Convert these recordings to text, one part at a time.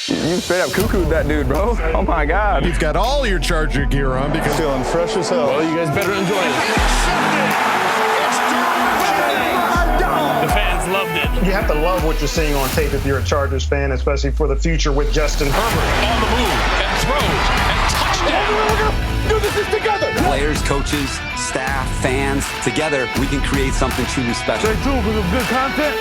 You straight up cuckooed that dude, bro. Oh my God. You've got all your Charger gear on because feeling fresh as hell. Well, you guys better enjoy it. The fans loved it. You have to love what you're seeing on tape if you're a Chargers fan, especially for the future with Justin Herbert. On the move and throws and touchdown. Do this together. Players, coaches, staff, fans, together we can create something truly special. Stay tuned for some good content.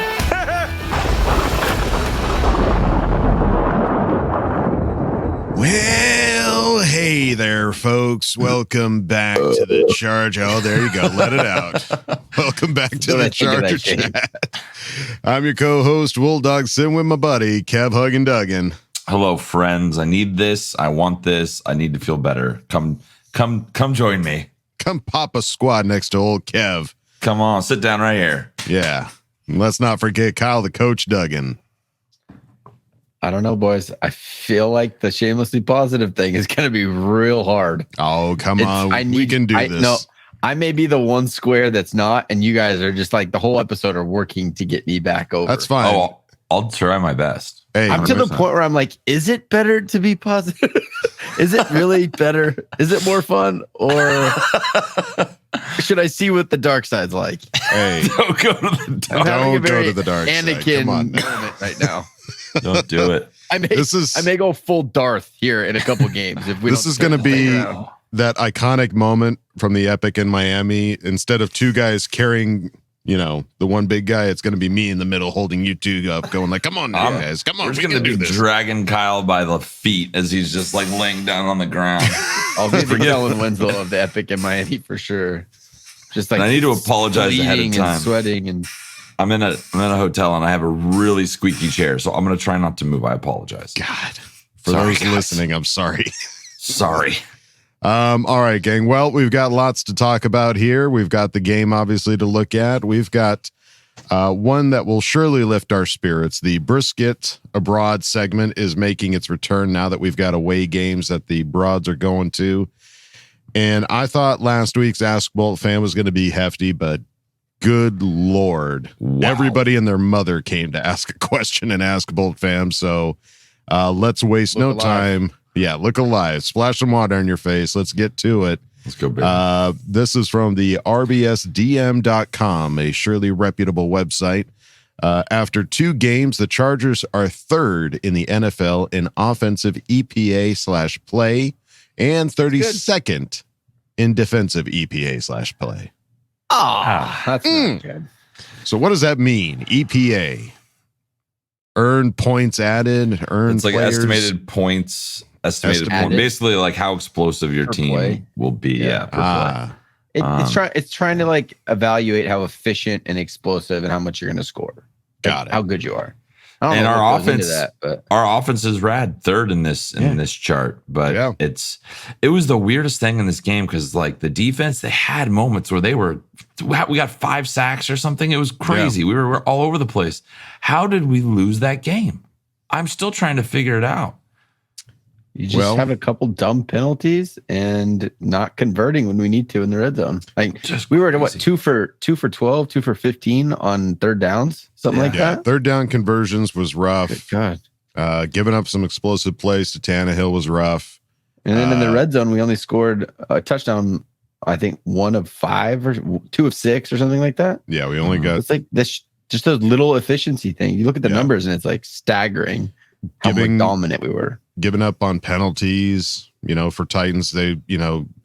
Well, hey there, folks. Welcome back to the Charge. Oh, there you go. Let it out. Welcome back to the Charger Chat. I'm your co-host, Wolldog Sim, with my buddy, Kev Huggin Duggan. Hello, friends. I need this. I want this. I need to feel better. Come join me. Come pop a squad next to old Kev. Come on, sit down right here. Yeah. And let's not forget Kyle, the coach, Duggan. I don't know, boys. I feel like the shamelessly positive thing is going to be real hard. Oh, come on. We can do this. No, I may be the one square that's not, and you guys are just like the whole episode are working to get me back over. That's fine. Oh, I'll try my best. Hey, I'm to the point where I'm like, is it better to be positive? Is it really better? Is it more fun? Or should I see what the dark side's like? Hey, Don't go to the dark. don't go to the dark side. Anakin Come on. moment right now. Don't do it. I may go full Darth here in a couple games. If we This is going to be that iconic moment from the Epic in Miami. Instead of two guys carrying, the one big guy, it's going to be me in the middle holding you two up, going like, come on, now, guys. Come on. We're just going to do this. Dragging Kyle by the feet as he's just like laying down on the ground. I'll be the Kellen Winslow of the Epic in Miami for sure. Just like And I need to apologize ahead of time. And sweating and I'm in a hotel and I have a really squeaky chair, so I'm going to try not to move. I apologize. God, for those listening, I'm sorry. Sorry. All right, gang. Well, we've got lots to talk about here. We've got the game, obviously, to look at. We've got one that will surely lift our spirits. The Brisket Abroad segment is making its return now that we've got away games that the Broads are going to. And I thought last week's Ask Boltfam was going to be hefty, but good Lord. Wow. Everybody and their mother came to ask a question and Ask Boltfam. So let's waste no time. Yeah, look alive. Splash some water on your face. Let's get to it. Let's go, baby. This is from the rbsdm.com, a surely reputable website. After 2 games, the Chargers are 3rd in the NFL in offensive EPA/play and 32nd in defensive EPA/play. that's not good. So what does that mean? EPA. Earned points added, earned It's like players. estimated points. Basically like how explosive your team play. will be. Yeah. Per play. It's trying to like evaluate how efficient and explosive and how much you're going to score. Got it. How good you are. And our offense, but our offense is rad, 3rd in this chart. But it was the weirdest thing in this game because like the defense, they had moments where we got 5 sacks or something. It was crazy. Yeah. We were all over the place. How did we lose that game? I'm still trying to figure it out. You just have a couple dumb penalties and not converting when we need to in the red zone. Like we were at 2 for 12, 2 for 15 on 3rd downs, something like that. 3rd down conversions was rough. Good God. Giving up some explosive plays to Tannehill was rough. And then in the red zone, we only scored a touchdown. I think 1 of 5 or 2 of 6 or something like that. Yeah, we only got. It's like this, just those little efficiency things. You look at the numbers and it's like staggering how dominant we were. Giving up on penalties, for Titans. They,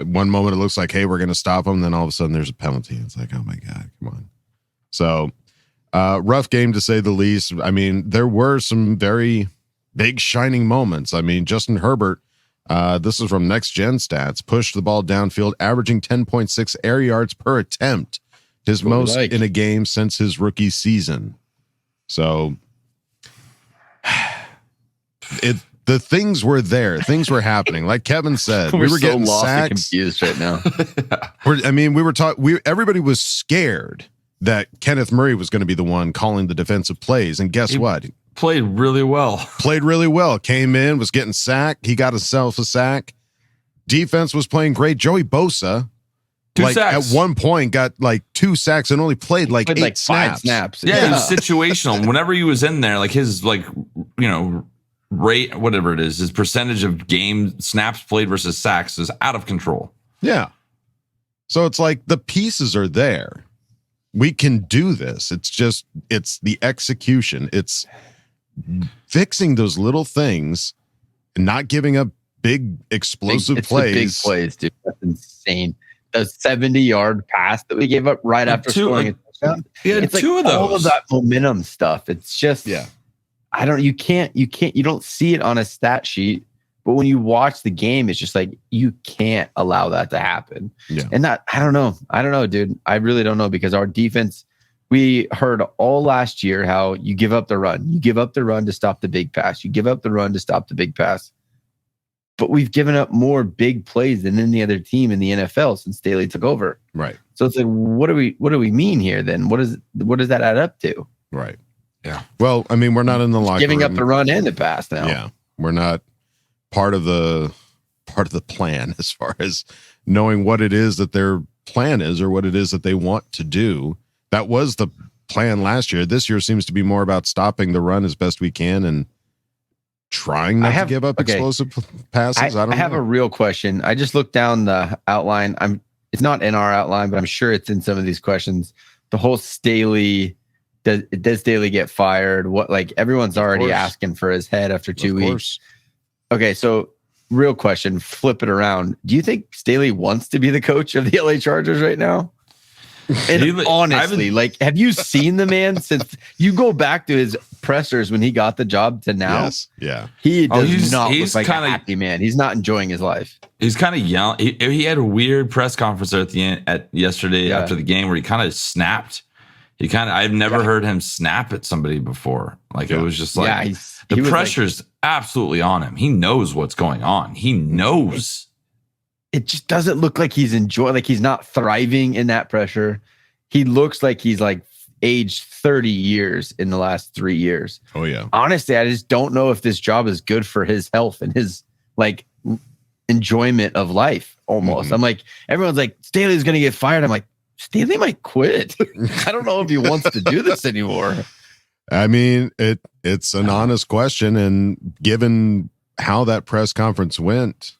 one moment it looks like, hey, we're going to stop them. Then all of a sudden there's a penalty. It's like, oh my God, come on. So rough game to say the least. I mean, there were some very big shining moments. I mean, Justin Herbert, this is from Next Gen Stats, pushed the ball downfield, averaging 10.6 air yards per attempt, his most in a game since his rookie season. So the things were there. Things were happening. Like Kevin said, we were getting lost sacks. And confused right now. We were talking. Everybody was scared that Kenneth Murray was going to be the one calling the defensive plays. And guess what? Played really well. Came in, was getting sacked. He got himself a sack. Defense was playing great. Joey Bosa, 2 sacks. At one point, got 2 sacks and only played 8 snaps. 5 snaps. Yeah, it was situational. Whenever he was in there, his rate, whatever it is, his percentage of game snaps played versus sacks is out of control. Yeah. So it's like the pieces are there. We can do this. It's the execution. It's fixing those little things and not giving up big explosive plays. The big plays, dude. That's insane. The 70-yard pass that we gave up right after scoring a touchdown. Yeah, it's two like of those. All of that momentum stuff. It's just, you don't see it on a stat sheet, but when you watch the game, it's just like, you can't allow that to happen. Yeah. And I don't know, dude. I really don't know, because our defense, we heard all last year how you give up the run. You give up the run to stop the big pass. You give up the run to stop the big pass. But we've given up more big plays than any other team in the NFL since Staley took over. Right. So it's like, what do we mean here then? What does that add up to? Right. Yeah. Well, I mean, we're not in the locker Giving room. up the run and the pass now. Yeah. We're not part of the plan as far as knowing what it is that their plan is or what it is that they want to do. That was the plan last year. This year seems to be more about stopping the run as best we can and trying not to give up explosive passes. I have a real question. I just looked down the outline. It's not in our outline, but I'm sure it's in some of these questions. The whole Staley, does Staley get fired? What, like, everyone's already asking for his head after 2 weeks. Okay, so real question, flip it around. Do you think Staley wants to be the coach of the LA Chargers right now? And honestly, have you seen the man since you go back to his pressers when he got the job to now? Yes. Yeah. He does not look like a happy man. He's not enjoying his life. He's kind of young. He had a weird press conference at the end yesterday after the game where he kind of snapped. I've never heard him snap at somebody before. Like, it was just like the pressure's absolutely on him. He knows what's going on. He knows. It just doesn't look like he's enjoying, like he's not thriving in that pressure. He looks like he's like aged 30 years in the last 3 years. Oh yeah. Honestly, I just don't know if this job is good for his health and his like enjoyment of life almost. Mm-hmm. I'm like, everyone's like, Staley's going to get fired. I'm like, Staley might quit. I don't know if he wants to do this anymore. I mean, it's an honest question. And given how that press conference went,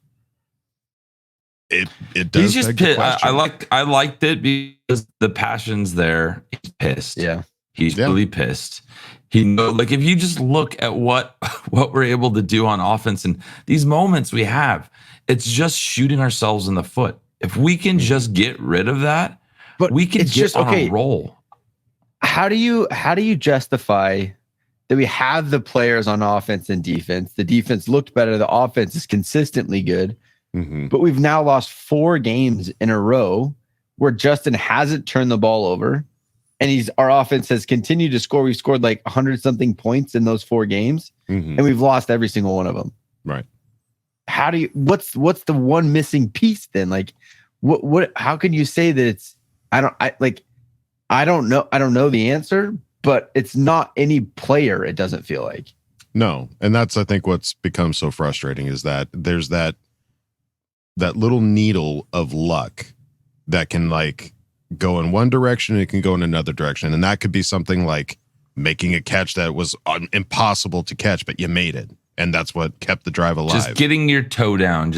it does. He's just pissed. I liked it because the passion's there. He's pissed. Yeah, he's really pissed. Like, if you just look at what we're able to do on offense and these moments we have, it's just shooting ourselves in the foot. If we can just get rid of that, but we can get on a roll. How do you justify that we have the players on offense and defense? The defense looked better. The offense is consistently good. Mm-hmm. But we've now lost 4 games in a row where Justin hasn't turned the ball over, and our offense has continued to score. We've scored like 100-something points in those 4 games, and we've lost every single one of them. Right. How do you? What's the one missing piece then? Like, what? How can you say that it's? I don't know. I don't know the answer, but it's not any player. It doesn't feel like. No, and that's, I think, what's become so frustrating is that there's that little needle of luck that can like go in one direction and it can go in another direction. And that could be something like making a catch that was impossible to catch, but you made it. And that's what kept the drive alive. Just getting your toe down.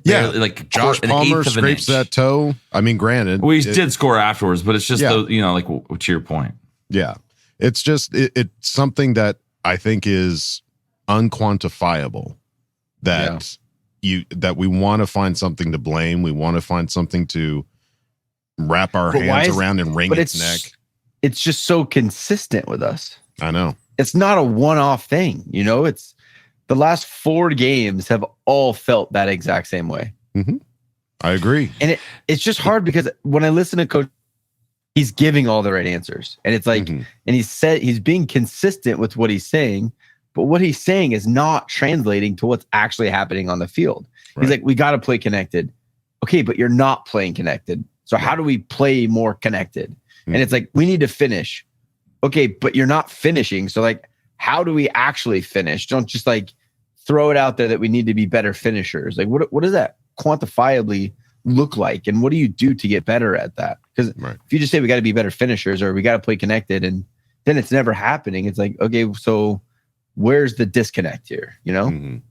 Barely, like Josh Palmer scrapes that toe. I mean, granted. Well, he did score afterwards, but it's just, like to your point. Yeah. It's just, it's something that I think is unquantifiable that we want to find something to blame. We want to find something to wrap our hands around and wring its neck. It's just so consistent with us. I know. It's not a one-off thing. It's the last 4 games have all felt that exact same way. Mm-hmm. I agree. And it's just hard because when I listen to Coach, he's giving all the right answers. And it's like, and he's being consistent with what he's saying, but what he's saying is not translating to what's actually happening on the field. Right. He's like, we got to play connected. Okay, but you're not playing connected. So how do we play more connected? Mm-hmm. And it's like, we need to finish. Okay, but you're not finishing. So like, how do we actually finish? Don't just like throw it out there that we need to be better finishers. Like, what does that quantifiably look like? And what do you do to get better at that? Because if you just say we got to be better finishers or we got to play connected and then it's never happening. It's like, okay, so where's the disconnect here? You know,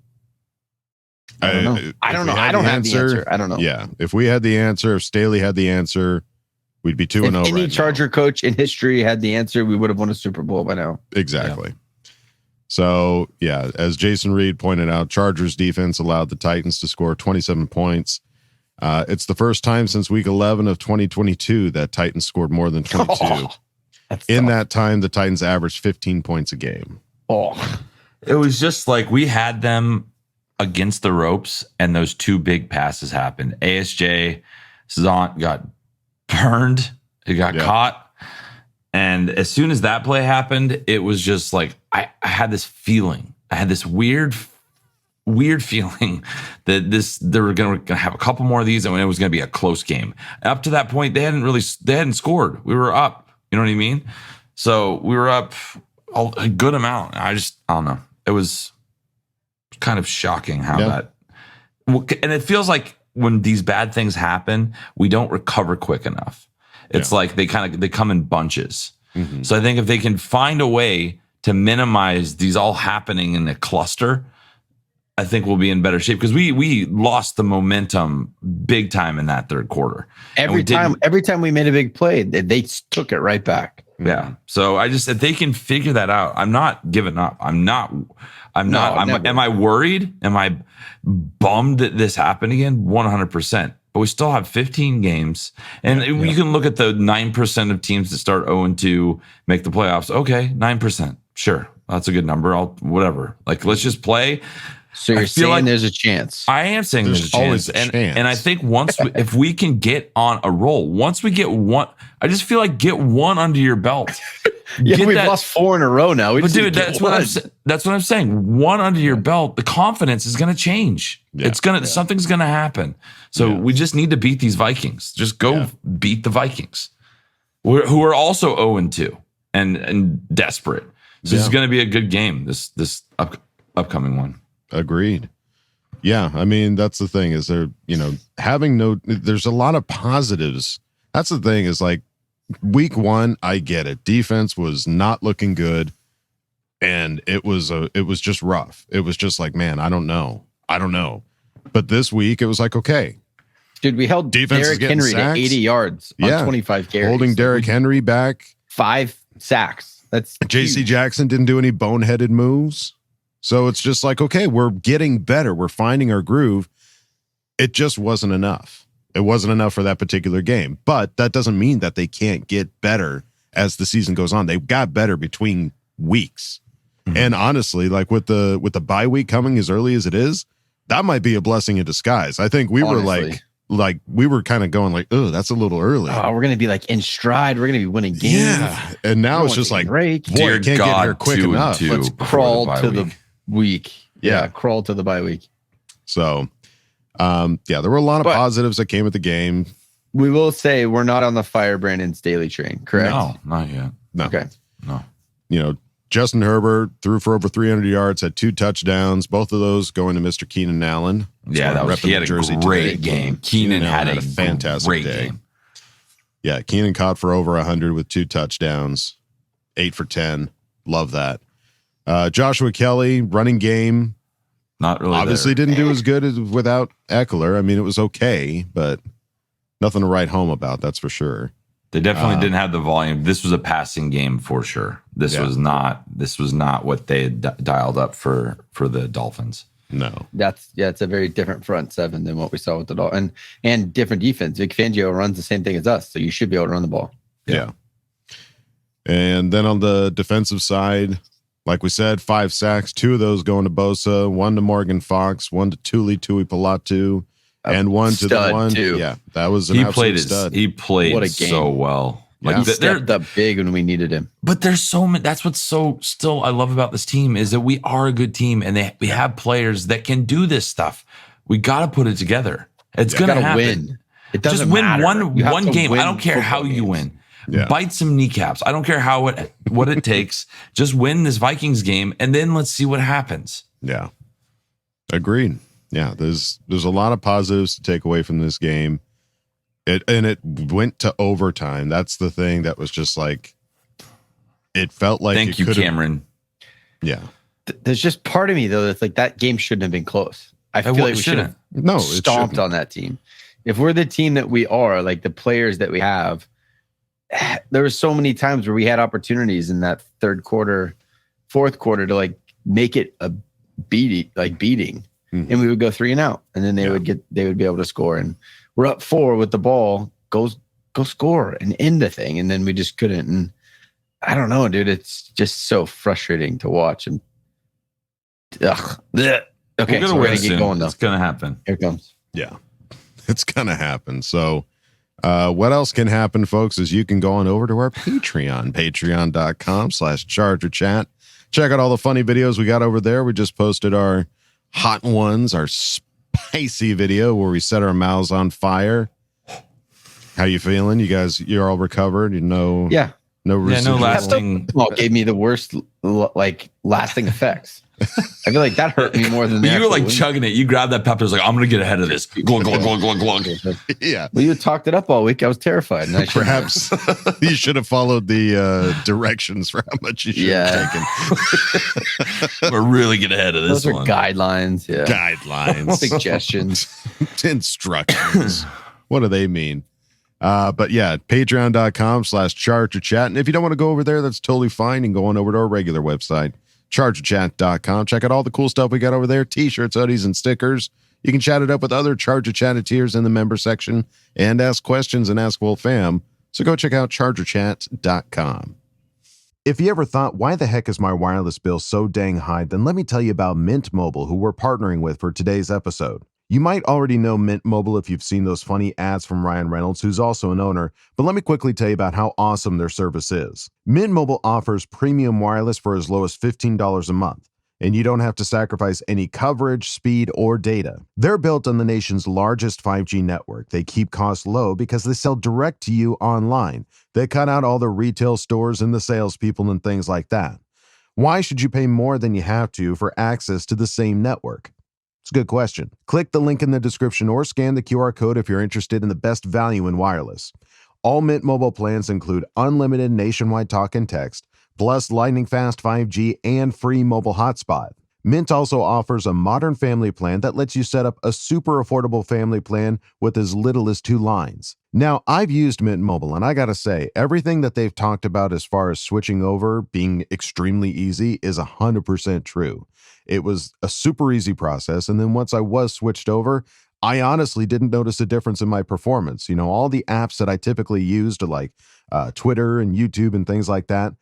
I don't know. I don't know. I don't have the answer. I don't know. Yeah, if we had the answer, if Staley had the answer, we'd be 2-0. If any Charger coach in history had the answer, we would have won a Super Bowl by now. Exactly. Yeah. So, yeah, as Jason Reed pointed out, Chargers defense allowed the Titans to score 27 points. It's the first time since week 11 of 2022 that Titans scored more than 22. In that time, the Titans averaged 15 points a game. It was just like we had them against the ropes, and those two big passes happened. ASJ Zont got burned. It got caught. And as soon as that play happened, it was just like I had this feeling. I had this weird feeling that they were going to have a couple more of these, and it was going to be a close game. Up to that point, they hadn't scored. We were up. You know what I mean? So we were up a good amount. I don't know. It was kind of shocking how that. And it feels like when these bad things happen, we don't recover quick enough. It's like they come in bunches. Mm-hmm. So I think if they can find a way to minimize these all happening in a cluster, I think we'll be in better shape, because we lost the momentum big time in that third quarter. Every time we made a big play, they took it right back. Yeah. So if they can figure that out, I'm not giving up. Am I worried? Am I bummed that this happened again? 100%. But we still have 15 games. And you can look at the 9% of teams that start 0-2 make the playoffs. Okay, 9%. Sure. That's a good number. Whatever. Like, let's just play. So you're saying there's a chance. I am saying there's a chance. And I think if we can get on a roll, once we get one, I just feel like get one under your belt. We've lost 4 in a row now. But dude, that's what I'm saying. One under your belt, the confidence is going to change. Yeah. Something's going to happen. So we just need to beat these Vikings. Just go beat the Vikings, who are also 0-2 and desperate. So this is going to be a good game. This upcoming one. Agreed. Yeah, I mean, that's the thing, is there's a lot of positives. That's the thing, is like week 1, I get it. Defense was not looking good, and it was just rough. It was just like, man, I don't know. But this week it was like, okay. Dude, we held Derrick Henry to 80 yards on 25 carries. Holding Derrick Henry back. 5 sacks. That's JC Jackson didn't do any boneheaded moves. So it's just like, okay, we're getting better. We're finding our groove. It just wasn't enough. It wasn't enough for that particular game. But that doesn't mean that they can't get better as the season goes on. They got better between weeks. Mm-hmm. And honestly, like with the bye week coming as early as it is, that might be a blessing in disguise. I think we were like we were kind of going like, oh, that's a little early. Oh, we're going to be like in stride. We're going to be winning games. Yeah. And now it's just like, boy, I can't get here quick enough. Let's crawl to the week. Yeah, crawl to the bye week. So, there were a lot of positives that came with the game. We will say we're not on the fire Brandon Staley train, correct? No, not yet. No. Okay. No. Justin Herbert threw for over 300 yards, had 2 touchdowns, both of those going to Mr. Keenan Allen. He had a great game. Keenan had a fantastic great day. game. Yeah, Keenan caught for over 100 with 2 touchdowns, 8 for 10. Love that. Joshua Kelly, running game. Not really. Obviously didn't do as good as without Eckler. I mean, it was okay, but nothing to write home about, that's for sure. They definitely didn't have the volume. This was a passing game for sure. This was not what they had dialed up for the Dolphins. No. It's a very different front seven than what we saw with the Dolphins, and different defense. Vic Fangio runs the same thing as us, so you should be able to run the ball. Yeah. And then on the defensive side, like we said, 5 sacks, 2 of those going to Bosa, 1 to Morgan Fox, 1 to Tuli Tuipolatu, and 1 to the one. Too. Yeah, that was an absolute stud. He played so well. Like he stepped up big when we needed him. But there's so many. That's what's so still I love about this team, is that we are a good team, and we have players that can do this stuff. We got to put it together. It's gonna happen. Win. It doesn't just win matter. one game. I don't care how you win. Yeah. Bite some kneecaps. I don't care what it takes. Just win this Vikings game, and then let's see what happens. Yeah, agreed. Yeah, there's a lot of positives to take away from this game. It went to overtime. That's the thing that was just like, it felt like. Thank you, Cameron. Yeah, there's just part of me though that's like that game shouldn't have been close. I feel like we should have stomped on that team. If we're the team that we are, like the players that we have, there were so many times where we had opportunities in that third quarter, fourth quarter to like make it a beating, and we would go 3 and out, and then they would be able to score. And we're up 4 with the ball, go score and end the thing, and then we just couldn't. And I don't know, dude. It's just so frustrating to watch. And okay, we're gonna get going though. It's gonna happen. Here it comes. Yeah, it's gonna happen. So. What else can happen, folks, is you can go on over to our Patreon, patreon.com/ChargerChat. Check out all the funny videos we got over there. We just posted our hot ones, our spicy video where we set our mouths on fire. How you feeling? You guys, you're all recovered? No lasting. Well, gave me the worst lasting effects. I feel like that hurt me more than that. You were like chugging it. You grabbed that pepper. I was like, I'm gonna get ahead of this. Glug, glug, glug, glug, glug. Yeah. Well, you talked it up all week. I was terrified. And Perhaps you should have followed the directions for how much you should have taken. We're really get ahead of this. Those are guidelines. Yeah. Guidelines. Suggestions. Instructions. What do they mean? But yeah, patreon.com/ChargerChat. And if you don't want to go over there, that's totally fine. You can go on over to our regular website, ChargerChat.com. Check out all the cool stuff we got over there. T-shirts, hoodies, and stickers. You can chat it up with other Charger Chatteteers in the member section and ask questions and Ask Boltfam. So go check out ChargerChat.com. If you ever thought, why the heck is my wireless bill so dang high? Then let me tell you about Mint Mobile, who we're partnering with for today's episode. You might already know Mint Mobile if you've seen those funny ads from Ryan Reynolds, who's also an owner, but let me quickly tell you about how awesome their service is. Mint Mobile offers premium wireless for as low as $15 a month, and you don't have to sacrifice any coverage, speed, or data. They're built on the nation's largest 5G network. They keep costs low because they sell direct to you online. They cut out all the retail stores and the salespeople and things like that. Why should you pay more than you have to for access to the same network? It's a good question. Click the link in the description or scan the QR code if you're interested in the best value in wireless. All Mint Mobile plans include unlimited nationwide talk and text, plus lightning fast 5G and free mobile hotspot. Mint also offers a modern family plan that lets you set up a super affordable family plan with as little as 2 lines. Now, I've used Mint Mobile, and I gotta say, everything that they've talked about as far as switching over being extremely easy is 100% true. It was a super easy process, and then once I was switched over, I honestly didn't notice a difference in my performance. You know, all the apps that I typically used, like Twitter and YouTube and things like that,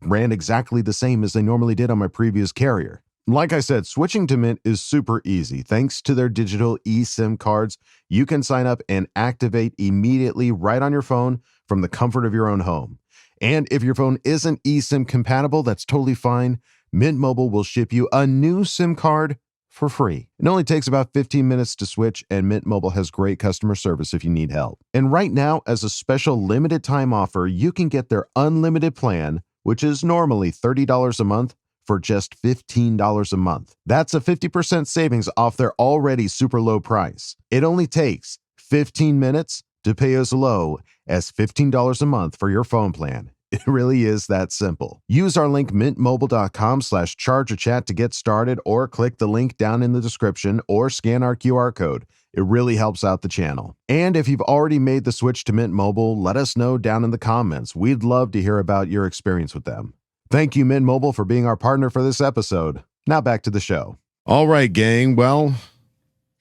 ran exactly the same as they normally did on my previous carrier. Like I said, switching to Mint is super easy. Thanks to their digital eSIM cards, you can sign up and activate immediately right on your phone from the comfort of your own home. And if your phone isn't eSIM compatible, that's totally fine. Mint Mobile will ship you a new SIM card for free. It only takes about 15 minutes to switch, and Mint Mobile has great customer service if you need help. And right now, as a special limited time offer, you can get their unlimited plan, which is normally $30 a month, for just $15 a month. That's a 50% savings off their already super low price. It only takes 15 minutes to pay as low as $15 a month for your phone plan. It really is that simple. Use our link mintmobile.com/ChargerChat to get started, or click the link down in the description or scan our QR code. It really helps out the channel. And if you've already made the switch to Mint Mobile, let us know down in the comments. We'd love to hear about your experience with them. Thank you, Mint Mobile, for being our partner for this episode. Now back to the show. All right, gang. Well,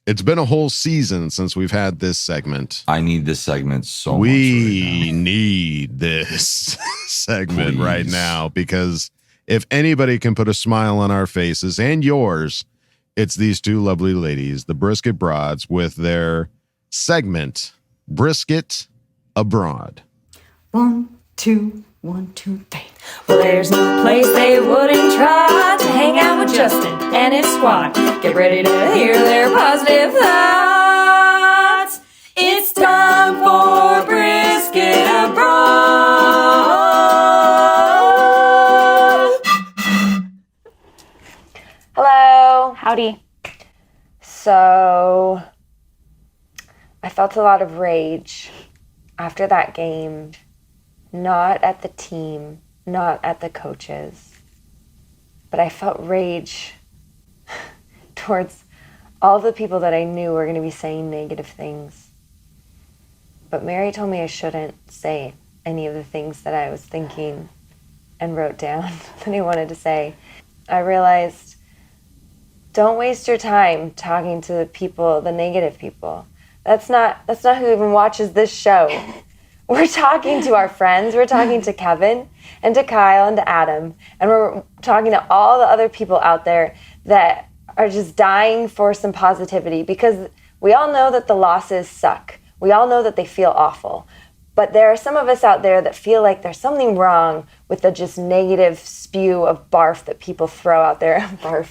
it's been a whole season since we've had this segment. I need this segment so much. We need this segment right now, because if anybody can put a smile on our faces and yours, it's these two lovely ladies, the Brisket Broads, with their segment, Brisket Abroad. 1, 2, 1, 2, 3. Well, there's no place they wouldn't try to hang out with Justin and his squad. Get ready to hear their positive thoughts. It's time for Brisket Abroad. Hello. Howdy. So, I felt a lot of rage after that game. Not at the team, not at the coaches. but I felt rage towards all the people that I knew were going to be saying negative things. But Mary told me I shouldn't say any of the things that I was thinking and wrote down that I wanted to say. I realized, don't waste your time talking to the people, the negative people. That's not who even watches this show. We're talking to our friends, we're talking to Kevin and to Kyle and to Adam, and we're talking to all the other people out there that are just dying for some positivity, because we all know that the losses suck. We all know that they feel awful. But there are some of us out there that feel like there's something wrong with the just negative spew of barf that people throw out there. Barf.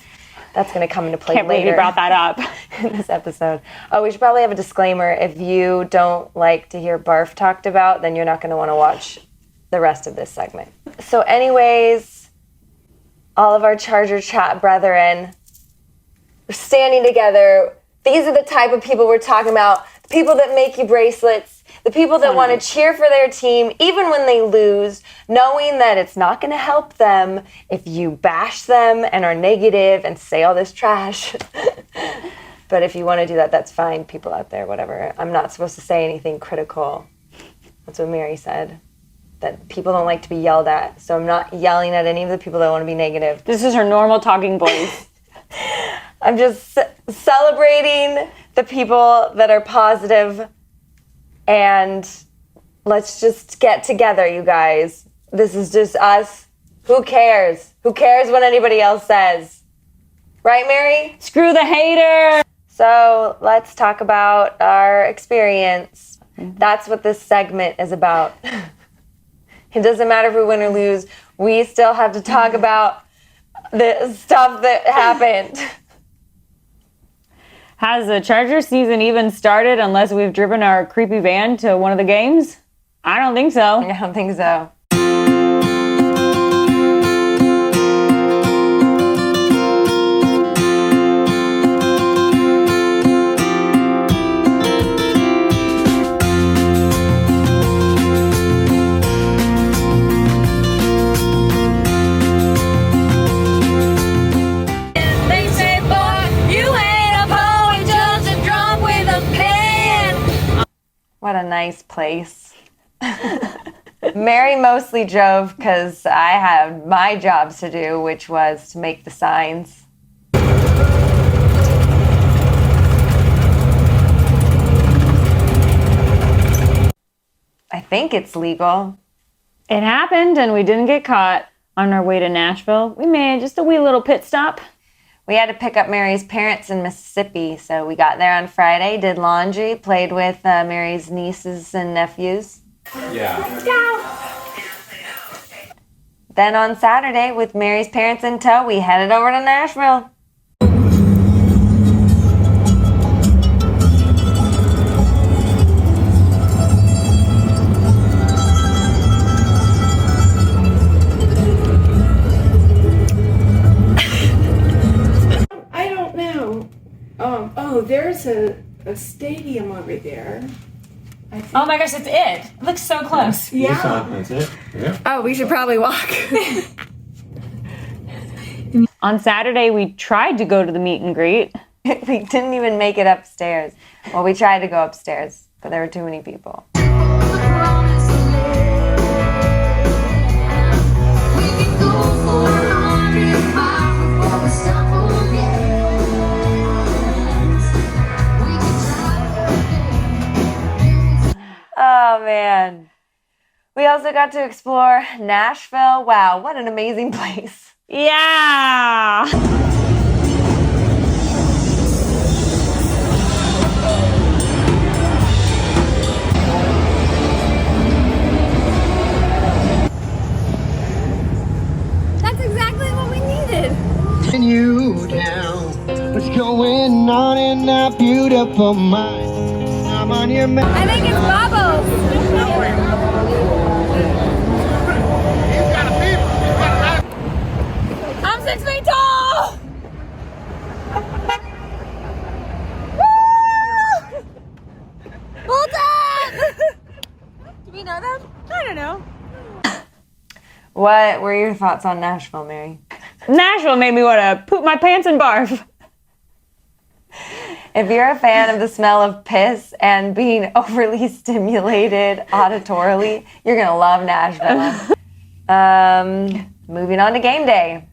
That's going to come into play later. Can't believe you brought that up. In this episode. Oh, we should probably have a disclaimer. If you don't like to hear barf talked about, then you're not going to want to watch the rest of this segment. So anyways, all of our Charger Chat brethren, we're standing together. These are the type of people we're talking about. The people that make you bracelets. The people that want to cheer for their team, even when they lose, knowing that it's not going to help them if you bash them and are negative and say all this trash. But if you want to do that, that's fine, people out there, whatever. I'm not supposed to say anything critical. That's what Mary said, that people don't like to be yelled at. So I'm not yelling at any of the people that want to be negative. This is her normal talking voice. I'm just celebrating the people that are positive. And let's just get together, you guys. This is just us. Who cares? Who cares what anybody else says? Right, Mary? Screw the hater. So let's talk about our experience. That's what this segment is about. It doesn't matter if we win or lose. We still have to talk about the stuff that happened. Has the Charger season even started unless we've driven our creepy van to one of the games? I don't think so. I don't think so. What a nice place. Mary mostly drove because I had my jobs to do, which was to make the signs. I think it's legal. It happened and we didn't get caught. On our way to Nashville, we made just a wee little pit stop. We had to pick up Mary's parents in Mississippi, so we got there on Friday, did laundry, played with Mary's nieces and nephews. Yeah. Let's go! Then on Saturday, with Mary's parents in tow, we headed over to Nashville. There's a stadium over there. Oh my gosh, it's it. It looks so close. Yeah. That's it. Yeah. Oh, we should probably walk. On Saturday, we tried to go to the meet and greet. We didn't even make it upstairs. Well, we tried to go upstairs, but there were too many people. Oh, man. We also got to explore Nashville. Wow, what an amazing place. Yeah. That's exactly what we needed. You down. What's going on in that beautiful mind? I'm on your mind. I think it's Bubbles. I'm 6 feet tall. Bolton! Do we know them? I don't know. What were your thoughts on Nashville, Mary? Nashville made me want to poop my pants and barf. If you're a fan of the smell of piss and being overly stimulated auditorily, you're going to love Nashville. Moving on to game day.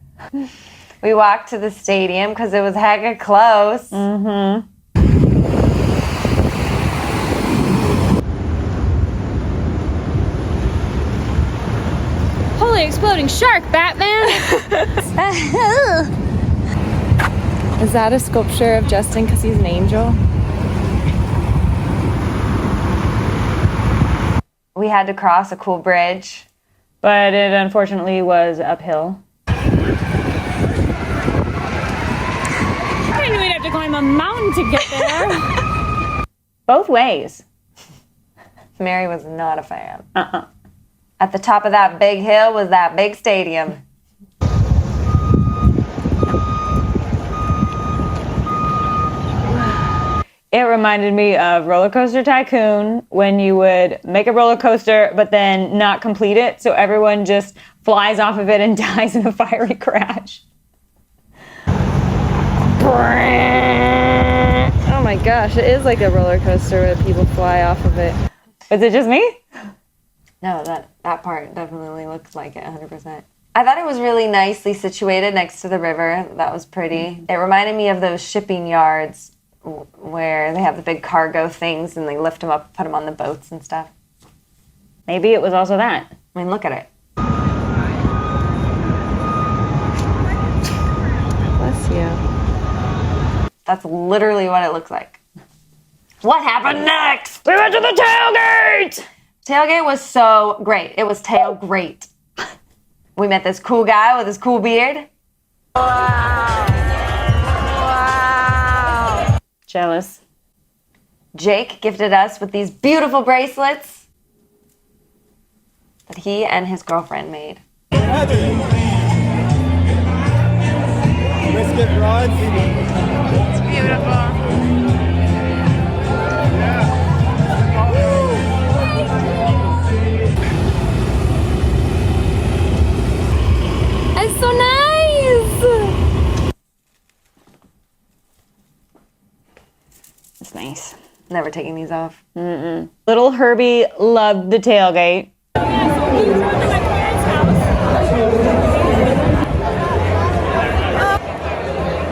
We walked to the stadium because it was hecka close. Mm-hmm. Holy exploding shark, Batman! Is that a sculpture of Justin because he's an angel? We had to cross a cool bridge. But it unfortunately was uphill. I didn't know we'd have to climb a mountain to get there. Both ways. Mary was not a fan. At the top of that big hill was that big stadium. It reminded me of Roller Coaster Tycoon when you would make a roller coaster but then not complete it, so everyone just flies off of it and dies in a fiery crash. Oh my gosh, it is like a roller coaster where people fly off of it. Is it just me? No, that part definitely looks like it 100%. I thought it was really nicely situated next to the river. That was pretty. It reminded me of those shipping yards where they have the big cargo things and they lift them up and put them on the boats and stuff. Maybe it was also that. I mean, look at it. Bless you. That's literally what it looks like. What happened next? We went to the tailgate! Tailgate was so great. It was tail great. We met this cool guy with his cool beard. Wow. Jealous. Jake gifted us with these beautiful bracelets that he and his girlfriend made. Brisket Broads. It's beautiful. It's so nice! It's nice. Never taking these off. Mm-mm. Little Herbie loved the tailgate.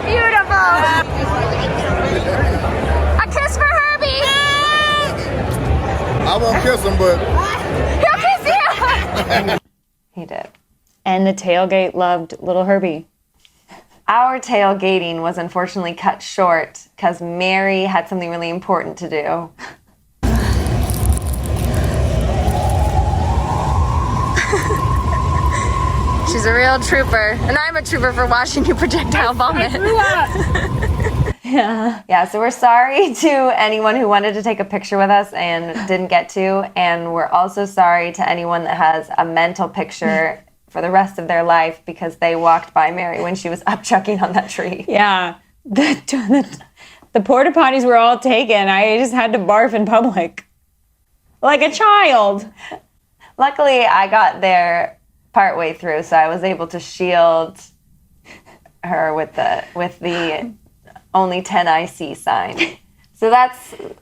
Beautiful! A kiss for Herbie! I won't kiss him, but... He'll kiss you! He did. And the tailgate loved Little Herbie. Our tailgating was unfortunately cut short because Mary had something really important to do. She's a real trooper. And I'm a trooper for watching you projectile vomit. I threw up. Yeah, so we're sorry to anyone who wanted to take a picture with us and didn't get to. And we're also sorry to anyone that has a mental picture for the rest of their life because they walked by Mary when she was up chucking on that tree. Yeah. The porta potties were all taken. I just had to barf in public. Like a child. Luckily, I got there partway through, so I was able to shield her with the only 10 IC sign. So that's a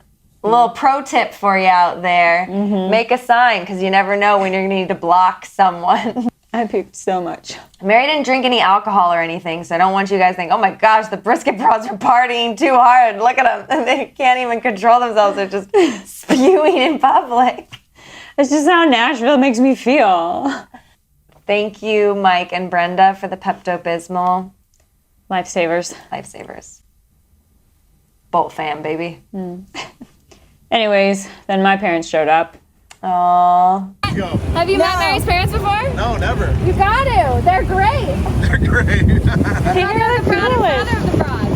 little pro tip for you out there. Mm-hmm. Make a sign, because you never know when you're going to need to block someone. I puked so much. Mary didn't drink any alcohol or anything, so I don't want you guys to think, oh my gosh, the Brisket Broads are partying too hard. Look at them. They can't even control themselves. They're just spewing in public. That's just how Nashville makes me feel. Thank you, Mike and Brenda, for the Pepto-Bismol. Lifesavers. Lifesavers. Boltfam, baby. Anyways, then my parents showed up. Aww. Have you met Mary's parents before? No, never. You got to. They're great. They're great. You're the proud father of the broad.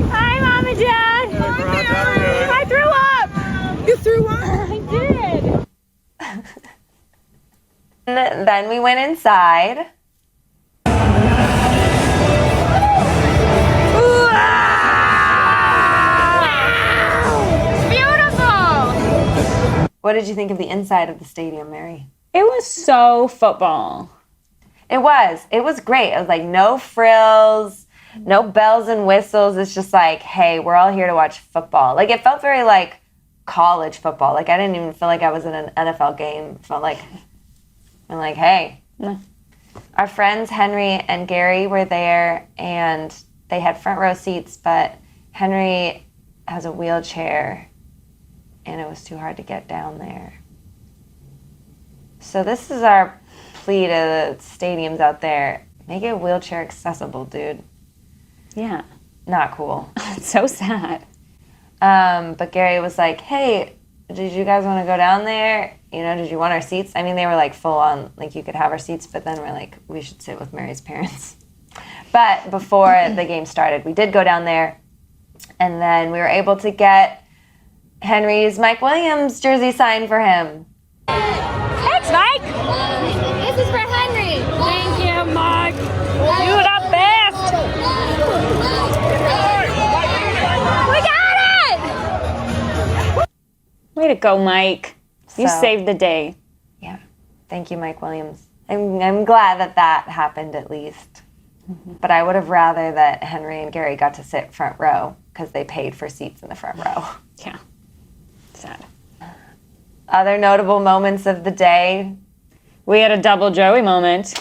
Hi, Mom and Dad. I threw up. You threw up? I did. Then we went inside. Beautiful. What did you think of the inside of the stadium, Mary? It was so football. It was great. It was like no frills, no bells and whistles. It's just like, hey, we're all here to watch football. Like, it felt very like college football. Like, I didn't even feel like I was in an NFL game. It felt like, I'm like, hey. No. Our friends Henry and Gary were there, and they had front row seats, but Henry has a wheelchair, and it was too hard to get down there. So this is our plea to the stadiums out there. Make it wheelchair accessible, dude. Yeah. Not cool. It's so sad. But Gary was like, hey, did you guys want to go down there? You know, did you want our seats? I mean, they were like full on, like you could have our seats, but then we're like, we should sit with Mary's parents. But before the game started, we did go down there, and then we were able to get Henry's Mike Williams jersey signed for him. Thanks, Mike. This is for Henry. Thank you, Mike. You the best. We got it. Way to go, Mike. You saved the day. Yeah. Thank you, Mike Williams. I'm glad that happened at least. Mm-hmm. But I would have rather that Henry and Gary got to sit front row because they paid for seats in the front row. Yeah. Sad. Other notable moments of the day. We had a double Joey moment.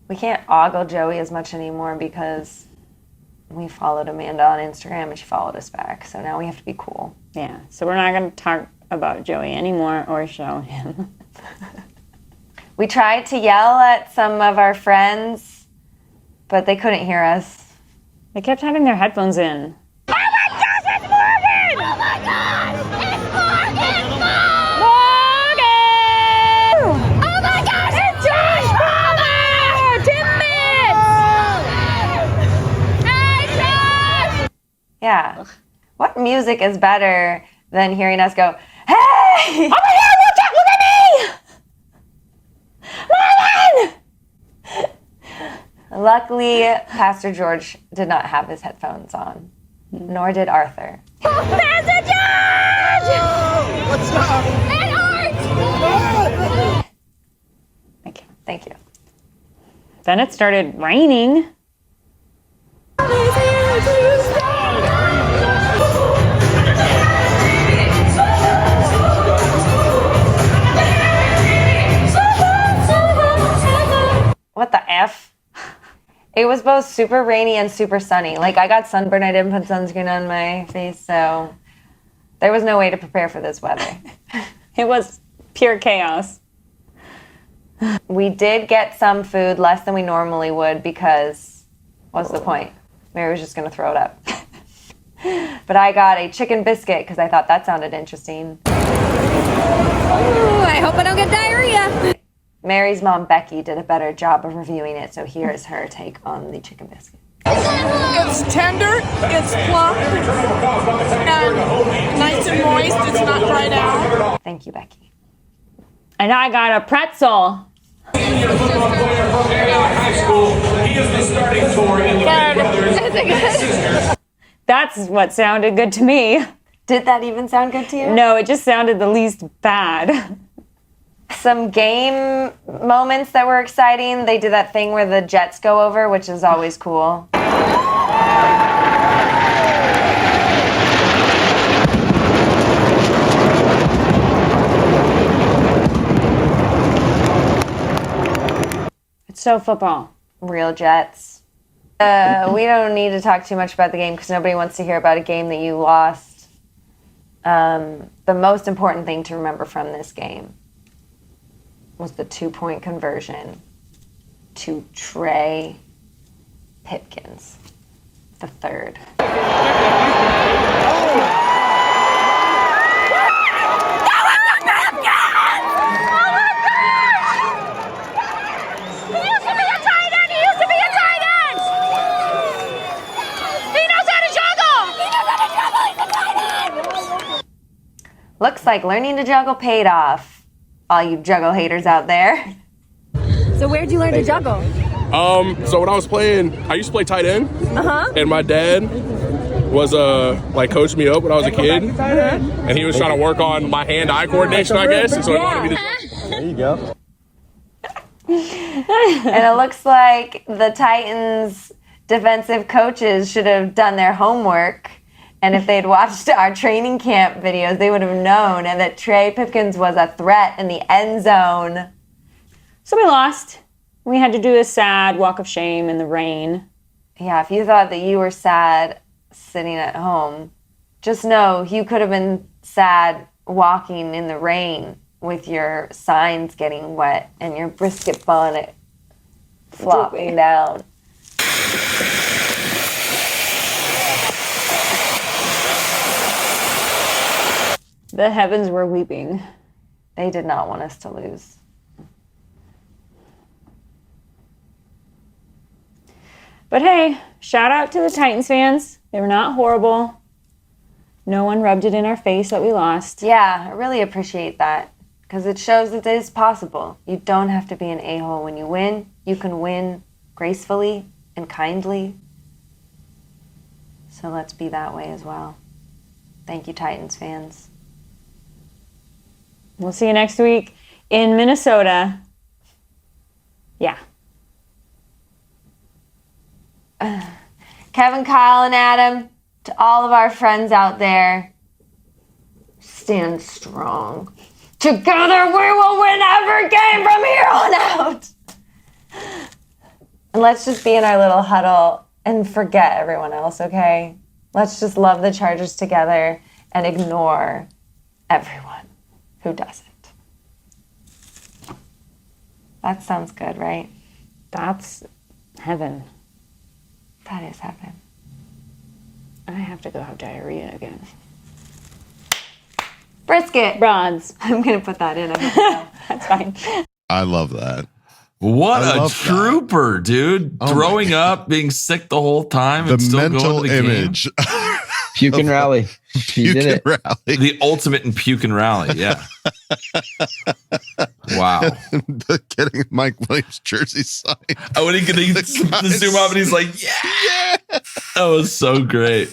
We can't ogle Joey as much anymore because we followed Amanda on Instagram and she followed us back. So now we have to be cool. Yeah. So we're not going to talk about Joey anymore or show him. We tried to yell at some of our friends, but they couldn't hear us. They kept having their headphones in. Oh my gosh, it's Morgan! Oh my God! It's Morgan! Morgan! Oh my gosh, it's Josh Palmer! 10 minutes! Hey, Josh! Yeah. What music is better than hearing us go, hey! Oh my God, look at me! Morgan! Luckily, Pastor George did not have his headphones on, nor did Arthur. Pastor George! What's up? And Art! Thank you. Thank you. Then it started raining. What the F? It was both super rainy and super sunny. Like, I got sunburned. I didn't put sunscreen on my face, so there was no way to prepare for this weather. It was pure chaos. We did get some food, less than we normally would, because what's the point? Mary was just going to throw it up. But I got a chicken biscuit because I thought that sounded interesting. Ooh, I hope I don't get diarrhea. Mary's mom, Becky, did a better job of reviewing it, so here's her take on the chicken biscuit. It's tender, it's plump, and nice and moist. It's not dried out. Thank you, Becky. And I got a pretzel. That's what sounded good to me. Did that even sound good to you? No, it just sounded the least bad. Some game moments that were exciting. They did that thing where the jets go over, which is always cool. It's so football. Real jets. We don't need to talk too much about the game because nobody wants to hear about a game that you lost. The most important thing to remember from this game was the 2-point conversion to Trey Pipkins, the third. Looks like learning to juggle paid off, all you juggle haters out there. So where'd you learn to juggle? So when I was playing, I used to play tight end. Uh-huh. And my dad was like coached me up when I was a kid, and he was trying to work on my hand-eye coordination, I guess. And so he wanted me to. There you go. And it looks like the Titans defensive coaches should have done their homework. And if they'd watched our training camp videos, they would have known that Trey Pipkins was a threat in the end zone. So we lost. We had to do a sad walk of shame in the rain. Yeah, if you thought that you were sad sitting at home, just know you could have been sad walking in the rain with your signs getting wet and your brisket bonnet flopping down. The heavens were weeping. They did not want us to lose. But hey, shout out to the Titans fans. They were not horrible. No one rubbed it in our face that we lost. Yeah, I really appreciate that because it shows that it is possible. You don't have to be an a-hole when you win. You can win gracefully and kindly. So let's be that way as well. Thank you, Titans fans. We'll see you next week in Minnesota. Yeah. Kevin, Kyle, and Adam, to all of our friends out there, stand strong. Together we will win every game from here on out. And let's just be in our little huddle and forget everyone else, okay? Let's just love the Chargers together and ignore everyone who doesn't. That sounds good, right? That's heaven. That is heaven. I have to go have diarrhea again. Brisket Broads. I'm going to put that in. That's fine. I love that. What a trooper, dude. Throwing up, being sick the whole time. And still mental going to the image. Puke and rally. You did it. Rally. The ultimate in puke and rally. Yeah. Wow. Getting Mike Williams jersey signed. Oh, when he zoom up and he's like, yeah. That was so great.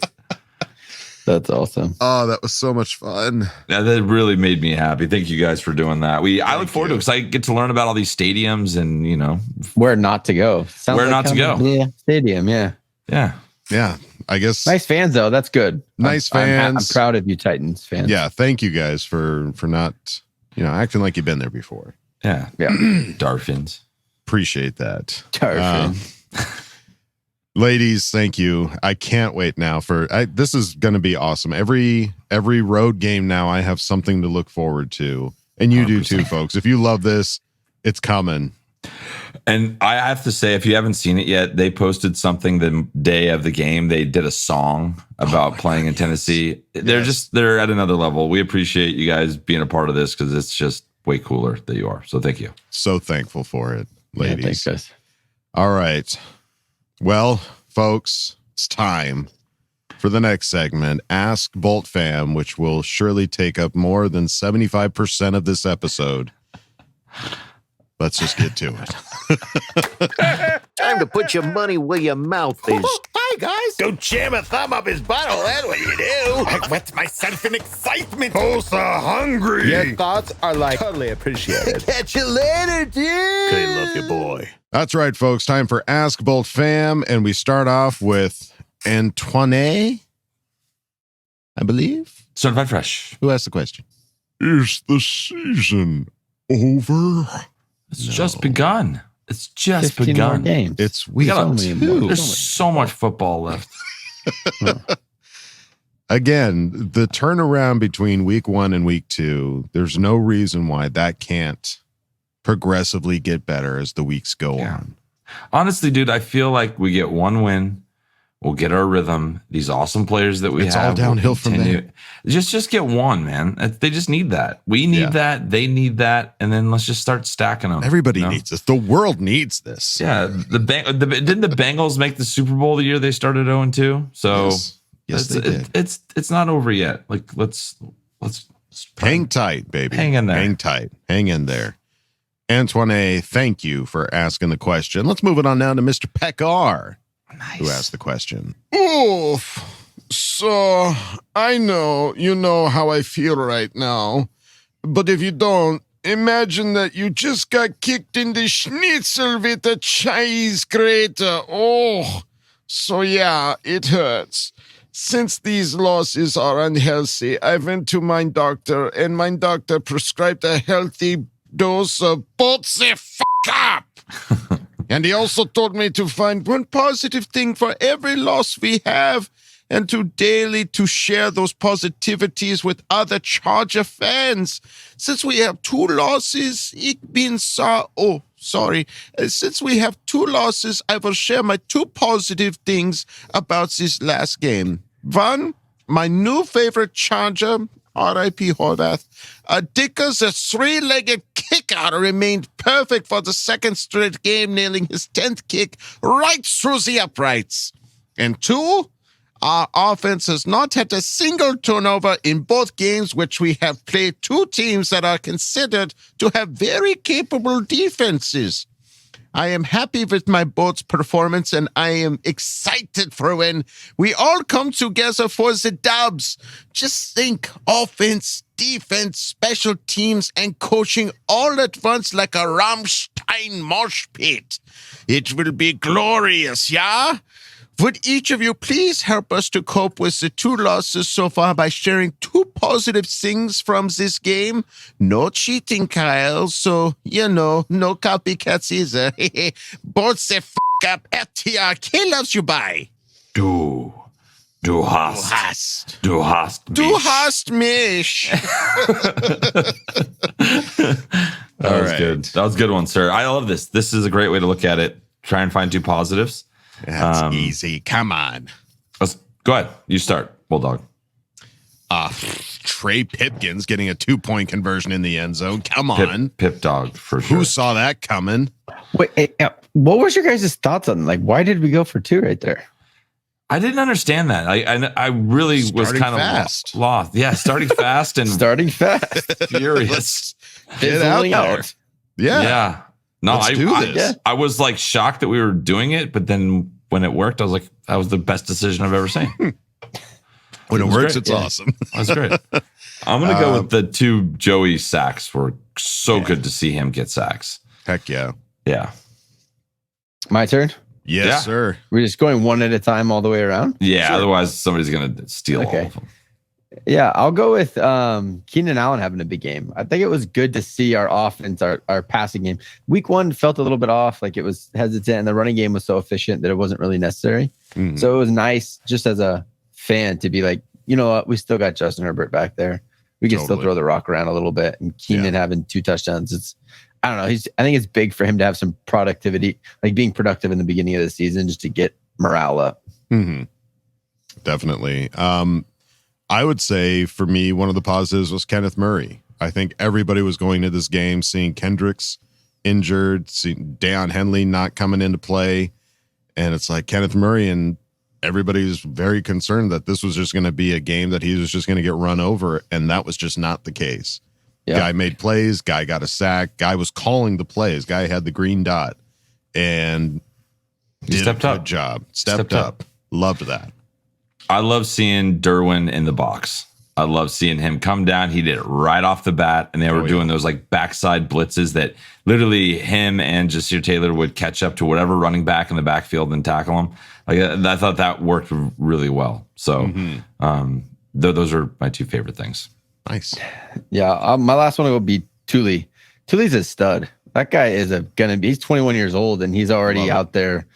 That's awesome. Oh, that was so much fun. Yeah, that really made me happy. Thank you guys for doing that. I look forward to it because I get to learn about all these stadiums and, you know, where not to go. Sounds where not to go. Yeah, stadium. Yeah. Yeah. Yeah. I guess nice fans though. That's good. Nice fans. I'm proud of you, Titans fans. Yeah. Thank you guys for not, acting like you've been there before. Yeah. Yeah. Darfins. Appreciate that. Darfins. Ladies, thank you. I can't wait now this is going to be awesome. Every road game now, I have something to look forward to, and you 100%. Do too, folks. If you love this, it's coming. And I have to say, if you haven't seen it yet, they posted something the day of the game. They did a song about playing in Tennessee. They're at another level. We appreciate you guys being a part of this because it's just way cooler that you are. So thank you. So thankful for it, ladies. Yeah, thanks, guys. All right. Well, folks, it's time for the next segment, Ask Boltfam, which will surely take up more than 75% of this episode. Let's just get to it. Time to put your money where your mouth is. Hi, guys. Go jam a thumb up his butthole. That's what you do. I wet myself in excitement. Oh, so hungry. Your thoughts are totally appreciated. Catch you later, dude. Okay, love you, boy. That's right, folks. Time for Ask Boltfam, and we start off with Antoine, I believe. Certified Fresh. Who asked the question? Is the season over? It's just begun. It's just begun. Games. It's we got There's so much football left. Again, the turnaround between week 1 and week 2, there's no reason why that can't progressively get better as the weeks go on. Honestly, dude, I feel like we get one win. We'll get our rhythm. These awesome players that we have. It's all downhill from there. Just get one, man. They just need that. We need that. They need that. And then let's just start stacking them. Everybody needs this. The world needs this. Yeah. Didn't the Bengals make the Super Bowl the year they started 0-2? So yes, they did. It's not over yet. Like let's hang tight, baby. Hang in there. Hang tight. Hang in there. Antoine, thank you for asking the question. Let's move it on now to Mr. Pekar. Nice. Who asked the question? Oof. So So, I know you know how I feel right now. But if you don't, imagine that you just got kicked in the schnitzel with a cheese grater. Oh, so yeah, it hurts. Since these losses are unhealthy, I went to my doctor, and my doctor prescribed a healthy dose of bolt the up. And he also told me to find one positive thing for every loss we have, and to daily to share those positivities with other Charger fans. Since we have 2 losses, since we have 2 losses, I will share my 2 positive things about this last game. One, my new favorite Charger, R.I.P. Horvath, Dicker's a 3-legged kick-out remained perfect for the second straight game, nailing his 10th kick right through the uprights. And 2, our offense has not had a single turnover in both games, which we have played 2 teams that are considered to have very capable defenses. I am happy with my boat's performance, and I am excited for when we all come together for the dubs. Just think offense, defense, special teams, and coaching all at once like a Rammstein mosh pit. It will be glorious, yeah? Would each of you please help us to cope with the 2 losses so far by sharing 2 positive things from this game? No cheating, Kyle, so, no copycats either. Both the up, FTRK loves you, bye. Du hast mich. That was good. That was a good one, sir. I love this. This is a great way to look at it. Try and find 2 positives. That's easy. Come on. Go ahead. You start, Bulldog. Trey Pipkins getting a 2-point conversion in the end zone. Come on. Pip dog, for sure. Who saw that coming? Wait, what was your guys' thoughts on, why did we go for 2 right there? I didn't understand that. I really was kind of lost. Yeah, starting fast and furious. Get out there. Yeah. No, I was shocked that we were doing it, but then when it worked, I was like, that was the best decision I've ever seen. When it works, it's awesome. That's great. I'm going to go with the 2 Joey sacks. Were so good to see him get sacks. Heck yeah. Yeah. My turn? Yes, sir. We're just going one at a time all the way around? Yeah, sure. Otherwise somebody's going to steal all of them. Yeah, I'll go with Keenan Allen having a big game. I think it was good to see our offense, our passing game. Week 1 felt a little bit off, it was hesitant, and the running game was so efficient that it wasn't really necessary. Mm-hmm. So it was nice just as a fan to be like, you know what, we still got Justin Herbert back there. We can still throw the rock around a little bit. And Keenan having 2 touchdowns, I don't know. I think it's big for him to have some productivity, being productive in the beginning of the season just to get morale up. Mm-hmm. Definitely. I would say for me, one of the positives was Kenneth Murray. I think everybody was going to this game seeing Kendricks injured, seeing Deion Henley not coming into play. And it's like Kenneth Murray, and everybody's very concerned that this was just going to be a game that he was just going to get run over. And that was just not the case. Yeah. Guy made plays. Guy got a sack. Guy was calling the plays. Guy had the green dot and he stepped up. Good job. Stepped up. Loved that. I love seeing Derwin in the box. I love seeing him come down. He did it right off the bat, and they were doing those backside blitzes that literally him and Jasir Taylor would catch up to whatever running back in the backfield and tackle him. I thought that worked really well. So those are my 2 favorite things. Nice. Yeah, my last one will be Thule. Thule's a stud. That guy is he's 21 years old, and he's already out there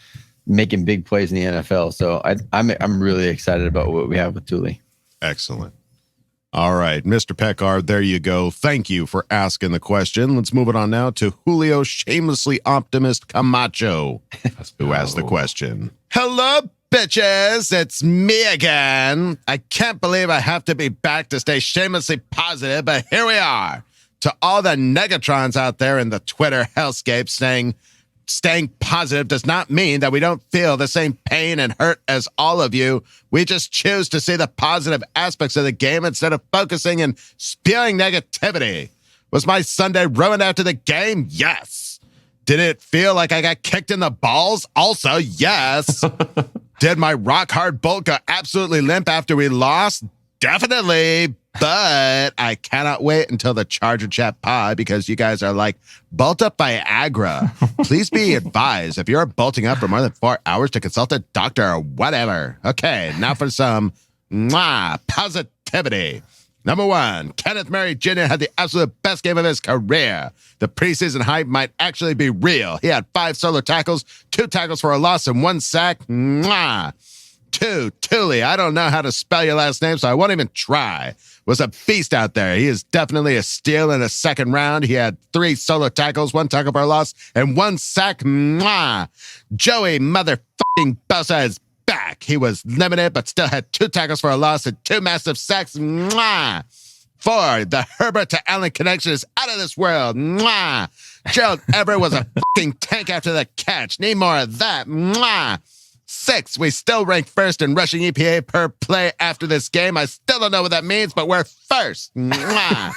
making big plays in the NFL. So I'm really excited about what we have with Thule. Excellent. All right, Mr. Peckard, there you go. Thank you for asking the question. Let's move it on now to Julio Shamelessly Optimist Camacho, who asked the question. Hello, bitches. It's me again. I can't believe I have to be back to stay shamelessly positive, but here we are. To all the negatrons out there in the Twitter hellscape saying staying positive does not mean that we don't feel the same pain and hurt as all of you. We just choose to see the positive aspects of the game instead of focusing and spewing negativity. Was my Sunday ruined after the game? Yes. Did it feel like I got kicked in the balls? Also, yes. Did my rock hard bolt go absolutely limp after we lost? Definitely. But I cannot wait until the Charger Chat pod because you guys are like, bolt up Viagra. Please be advised if you're bolting up for more than 4 hours to consult a doctor or whatever. Okay, now for some positivity. Number 1, Kenneth Murray Jr. had the absolute best game of his career. The preseason hype might actually be real. He had 5 solo tackles, 2 tackles for a loss, and 1 sack. 2, Thule, I don't know how to spell your last name, so I won't even try. Was a beast out there. He is definitely a steal in the second round. He had 3 solo tackles, 1 tackle for a loss, and 1 sack. Joey motherfucking Bosa is back. He was limited, but still had 2 tackles for a loss and 2 massive sacks. 4, the Herbert to Allen connection is out of this world. Gerald Everett was a fucking tank after the catch. Need more of that. 6, we still rank first in rushing EPA per play after this game. I still don't know what that means, but we're first. I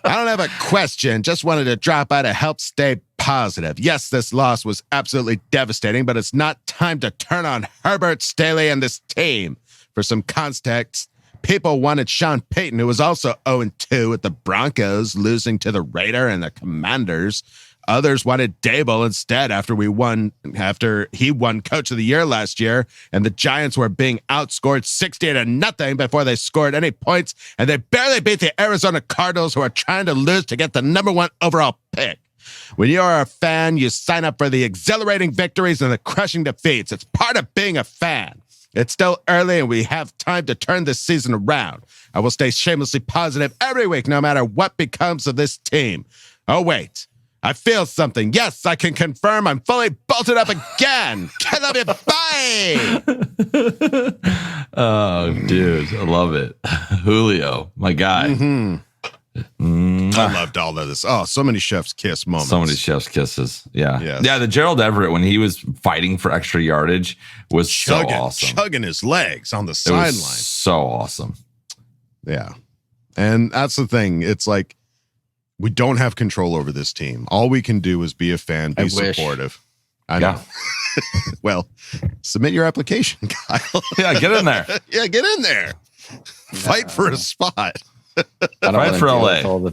don't have a question. Just wanted to drop by to help stay positive. Yes, this loss was absolutely devastating, but it's not time to turn on Herbert, Staley, and this team. For some context, people wanted Sean Payton, who was also 0-2 with the Broncos, losing to the Raider and the Commanders. Others wanted Dable instead after he won Coach of the Year last year, and the Giants were being outscored 60-0 before they scored any points, and they barely beat the Arizona Cardinals, who are trying to lose to get the number 1 overall pick. When you are a fan, you sign up for the exhilarating victories and the crushing defeats. It's part of being a fan. It's still early, and we have time to turn this season around. I will stay shamelessly positive every week, no matter what becomes of this team. Oh, wait. I feel something. Yes, I can confirm I'm fully bolted up again. I love you. Bye. Oh, dude. I love it. Julio, my guy. I loved all of this. Oh, so many chef's kiss moments. So many chef's kisses. Yeah. Yes. Yeah, the Gerald Everett, when he was fighting for extra yardage, was so awesome. Chugging his legs on the sideline. So awesome. Yeah. And that's the thing. It's like, we don't have control over this team. All we can do is be a fan, be supportive. I know. Well, submit your application, Kyle. Yeah, get in there. Yeah, get in there. Fight for a spot. Fight for LA.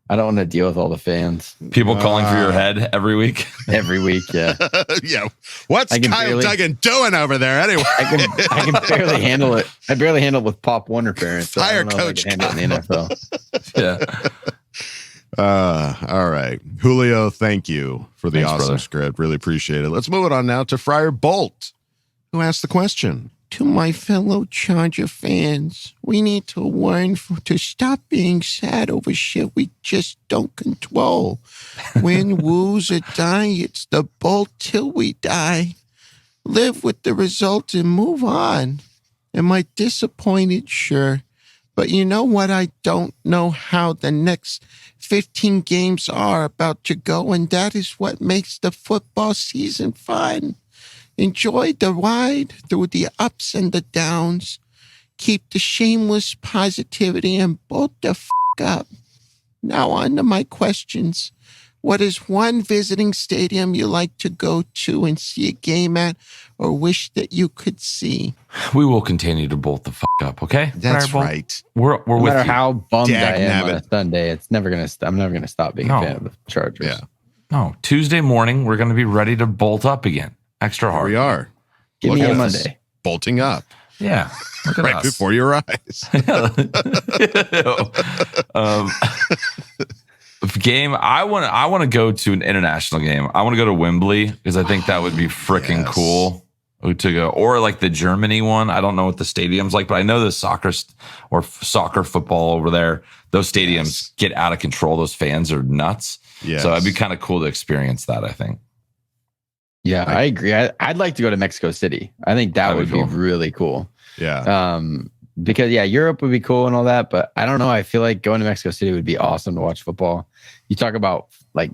I don't want to deal with all the fans. People calling for your head every week. Every week, yeah. Yeah. What's Kyle Duggan doing over there anyway? I can barely handle it. I barely handle it with Pop Warner parents. So Fire coach. I can handle it in the NFL. Yeah. All right. Julio, thank you for the awesome script. Really appreciate it. Let's move it on now to Friar Bolt, who asked the question. To my fellow Charger fans, we need to learn to stop being sad over shit we just don't control. Win, lose, or die, it's the Bolt till we die. Live with the result and move on. Am I disappointed? Sure. But you know what? I don't know how the next 15 games are about to go, and that is what makes the football season fun. Enjoy the ride through the ups and the downs. Keep the shameless positivity and bolt the up. Now on to my questions. What is one visiting stadium you like to go to and see a game at or wish that you could see? We will continue to bolt the up, okay? That's right. We're no with matter you. how bummed I am on a Sunday, I'm never gonna stop being a fan of the Chargers. Yeah. No, Tuesday morning, we're going to be ready to bolt up again. Extra hard. We are. Give me a Monday. Bolting up. Yeah. Look at right us. before your eyes. Game. I want to go to an international game. I want to go to Wembley because I think that would be freaking cool to go, or like the Germany one. I don't know what the stadium's like, but I know the soccer football over there. Those stadiums get out of control. Those fans are nuts. Yes. So it'd be kind of cool to experience that, I think. Yeah, I agree. I'd like to go to Mexico City. I think that would be really cool. Yeah. Because Europe would be cool and all that, but I don't know. I feel like going to Mexico City would be awesome to watch football. You talk about like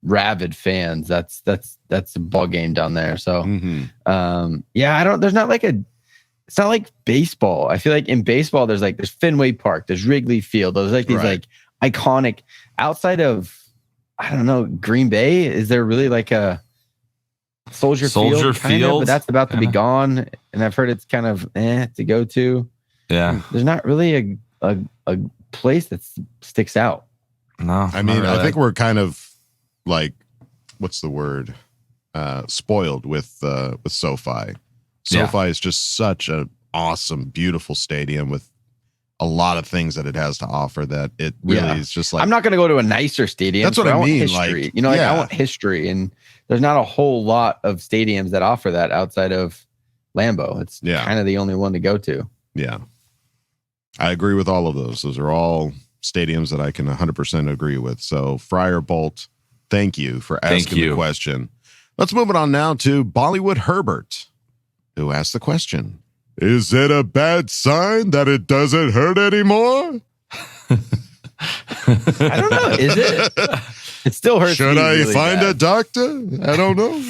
rabid fans. That's a ball game down there. So, there's not like it's not like baseball. I feel like in baseball, there's Fenway Park, there's Wrigley Field. There's like these like iconic outside of, I don't know, Green Bay. Is there really like a Soldier Field, but that's about to be gone, and I've heard it's kind of to go to. Yeah, there's not really a place that sticks out. No, I mean, really. I think we're kind of like, what's the word? Spoiled with SoFi. SoFi is just such an awesome, beautiful stadium with a lot of things that it has to offer that it really is just like. I'm not going to go to a nicer stadium. That's what I mean. History. Like, like I want history, and there's not a whole lot of stadiums that offer that outside of Lambeau. It's kind of the only one to go to. Yeah, I agree with all of those. Those are all stadiums that I can 100% agree with. So Friar Bolt, thank you for asking the question. Let's move it on now to Bollywood Herbert, who asked the question. Is it a bad sign that it doesn't hurt anymore? I don't know. Is it? It still hurts. Should I really find a doctor? I don't know.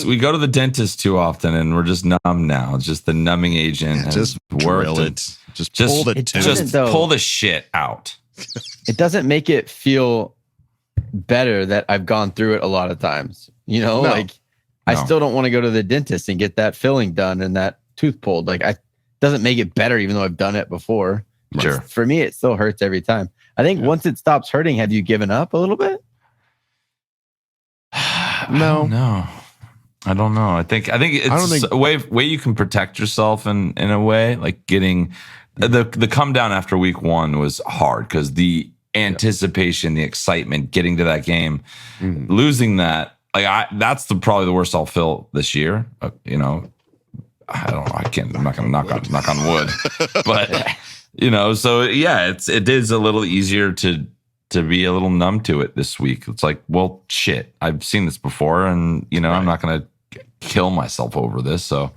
We go to the dentist too often, and we're just numb now. It's just the numbing agent. Yeah, just drill it. Just pull the tooth. Just pull the shit out. It doesn't make it feel better that I've gone through it a lot of times. I still don't want to go to the dentist and get that filling done and that tooth pulled. Like, doesn't make it better, even though I've done it before. Sure. For me, it still hurts every time. I think once it stops hurting, have you given up a little bit? No. I don't know. I think it's a way you can protect yourself in a way, like getting the come down after week 1 was hard because the anticipation, the excitement, getting to that game, losing that, that's probably the worst I'll feel this year. I'm not going to knock on wood, but so yeah, it is a little easier to be a little numb to it this week. It's like, well, shit, I've seen this before, and I'm not going to kill myself over this. So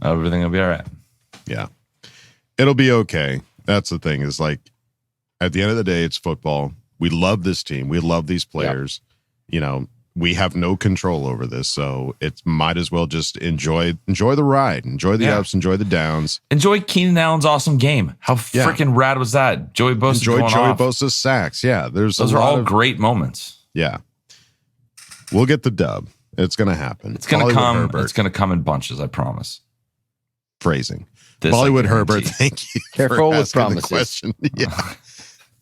everything will be all right. Yeah, it'll be okay. That's the thing, is like, at the end of the day, it's football. We love this team. We love these players. We have no control over this, so it might as well just enjoy the ride, enjoy the ups, enjoy the downs, enjoy Keenan Allen's awesome game. How freaking rad was that? Joey Bosa's sacks. Yeah, those are all great moments. Yeah, we'll get the dub. It's gonna happen. It's gonna come. Herbert. It's gonna come in bunches. I promise. Phrasing. Bollywood Herbert. Thank you. Careful with promises. Question. Yeah.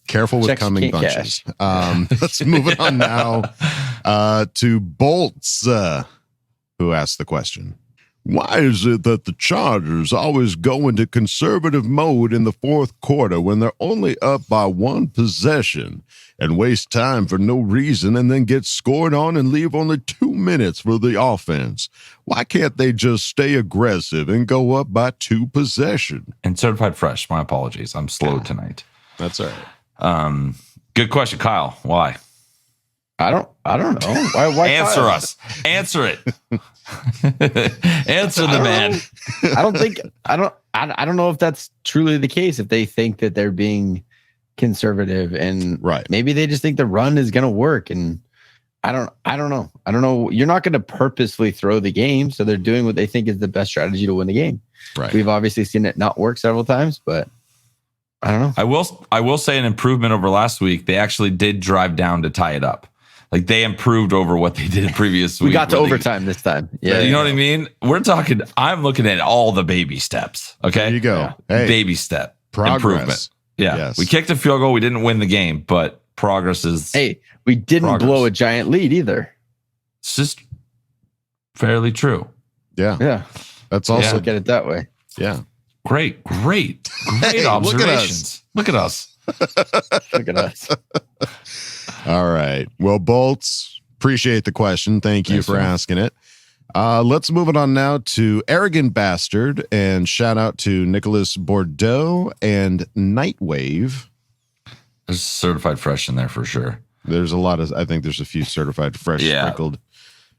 Careful with coming bunches. Let's move it on now to Bolts, who asked the question. Why is it that the Chargers always go into conservative mode in the fourth quarter when they're only up by 1 possession and waste time for no reason and then get scored on and leave only 2 minutes for the offense? Why can't they just stay aggressive and go up by 2 possessions? And certified fresh. My apologies. I'm slow tonight. That's all right. Good question, Kyle. Why? I don't know. Why answer Kyle? us? Answer it. Answer the man. I don't know if that's truly the case. If they think that they're being conservative, and maybe they just think the run is going to work, and I don't know. I don't know. You're not going to purposely throw the game, so they're doing what they think is the best strategy to win the game. Right. We've obviously seen it not work several times, but I don't know. I will say an improvement over last week. They actually did drive down to tie it up. Like, they improved over what they did previous week. We got to overtime this time. Yeah. You know what I mean? I'm looking at all the baby steps. Okay. There you go. Yeah. Hey, baby step. Progress. Improvement. Yeah. Yes. We kicked a field goal. We didn't win the game, but progress is. Hey, we didn't blow a giant lead either. It's just fairly true. Yeah. Yeah. That's also. Look at it that way. Yeah. Great observations. Look at us. Look at us. All right. Well, Bolts, appreciate the question. Thank you for asking it. Let's move it on now to Arrogant Bastard, and shout out to Nicholas Bordeaux and Nightwave. There's certified fresh in there for sure. There's I think there's a few certified fresh sprinkled.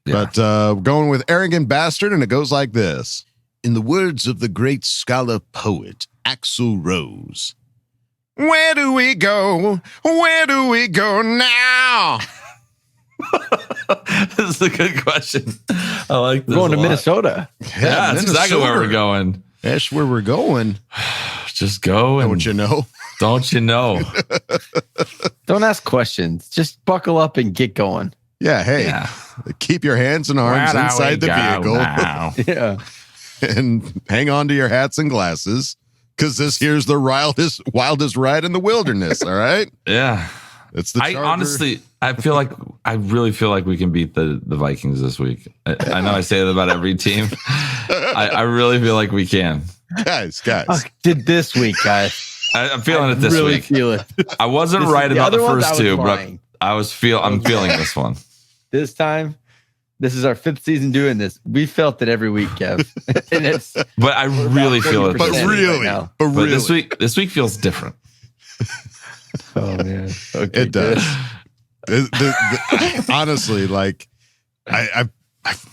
Yeah. But going with Arrogant Bastard, and it goes like this. In the words of the great scholar poet Axl Rose, where do we go? Where do we go now? This is a good question. I like this. We're going to Minnesota. Yeah, that's exactly where we're going. That's where we're going. Just go. Don't you know? Don't you know? Don't ask questions. Just buckle up and get going. Yeah, hey, keep your hands and arms inside the vehicle. Yeah. And hang on to your hats and glasses, because this here's the wildest ride in the wilderness, all right? Yeah. It's the Charger. I really feel like we can beat the Vikings this week. I know I say that about every team. I really feel like we can. Guys. Did this week, guys. I'm feeling it this really week. Feel it. I wasn't right about the first two, but I'm feeling this one. This time, this is our 5th season doing this. We felt it every week, Kev. But I really feel it. But this week feels different. Oh man, okay, it does. Honestly, like, I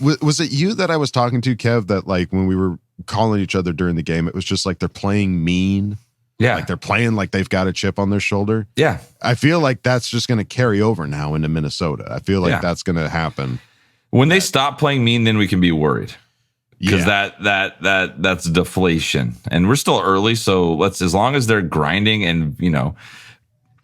was it you that I was talking to, Kev? That like when we were calling each other during the game, it was just like they're playing mean. Yeah, like they're playing like they've got a chip on their shoulder. Yeah, I feel like that's just going to carry over now into Minnesota. I feel like that's going to happen. When they stop playing mean, then we can be worried. Because that's deflation, and we're still early. So as long as they're grinding and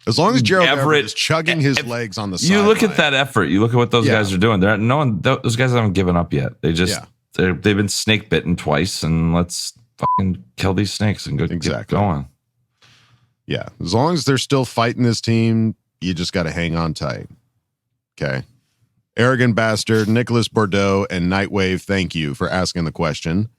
as long as Gerald Everett is chugging his legs on the side. You look at that effort. You look at what those guys are doing. Those guys haven't given up yet. They just they've been snake bitten twice, and let's fucking kill these snakes and get going. Yeah, as long as they're still fighting this team, you just got to hang on tight. Okay. Arrogant Bastard, Nicholas Bordeaux, and Nightwave, thank you for asking the question.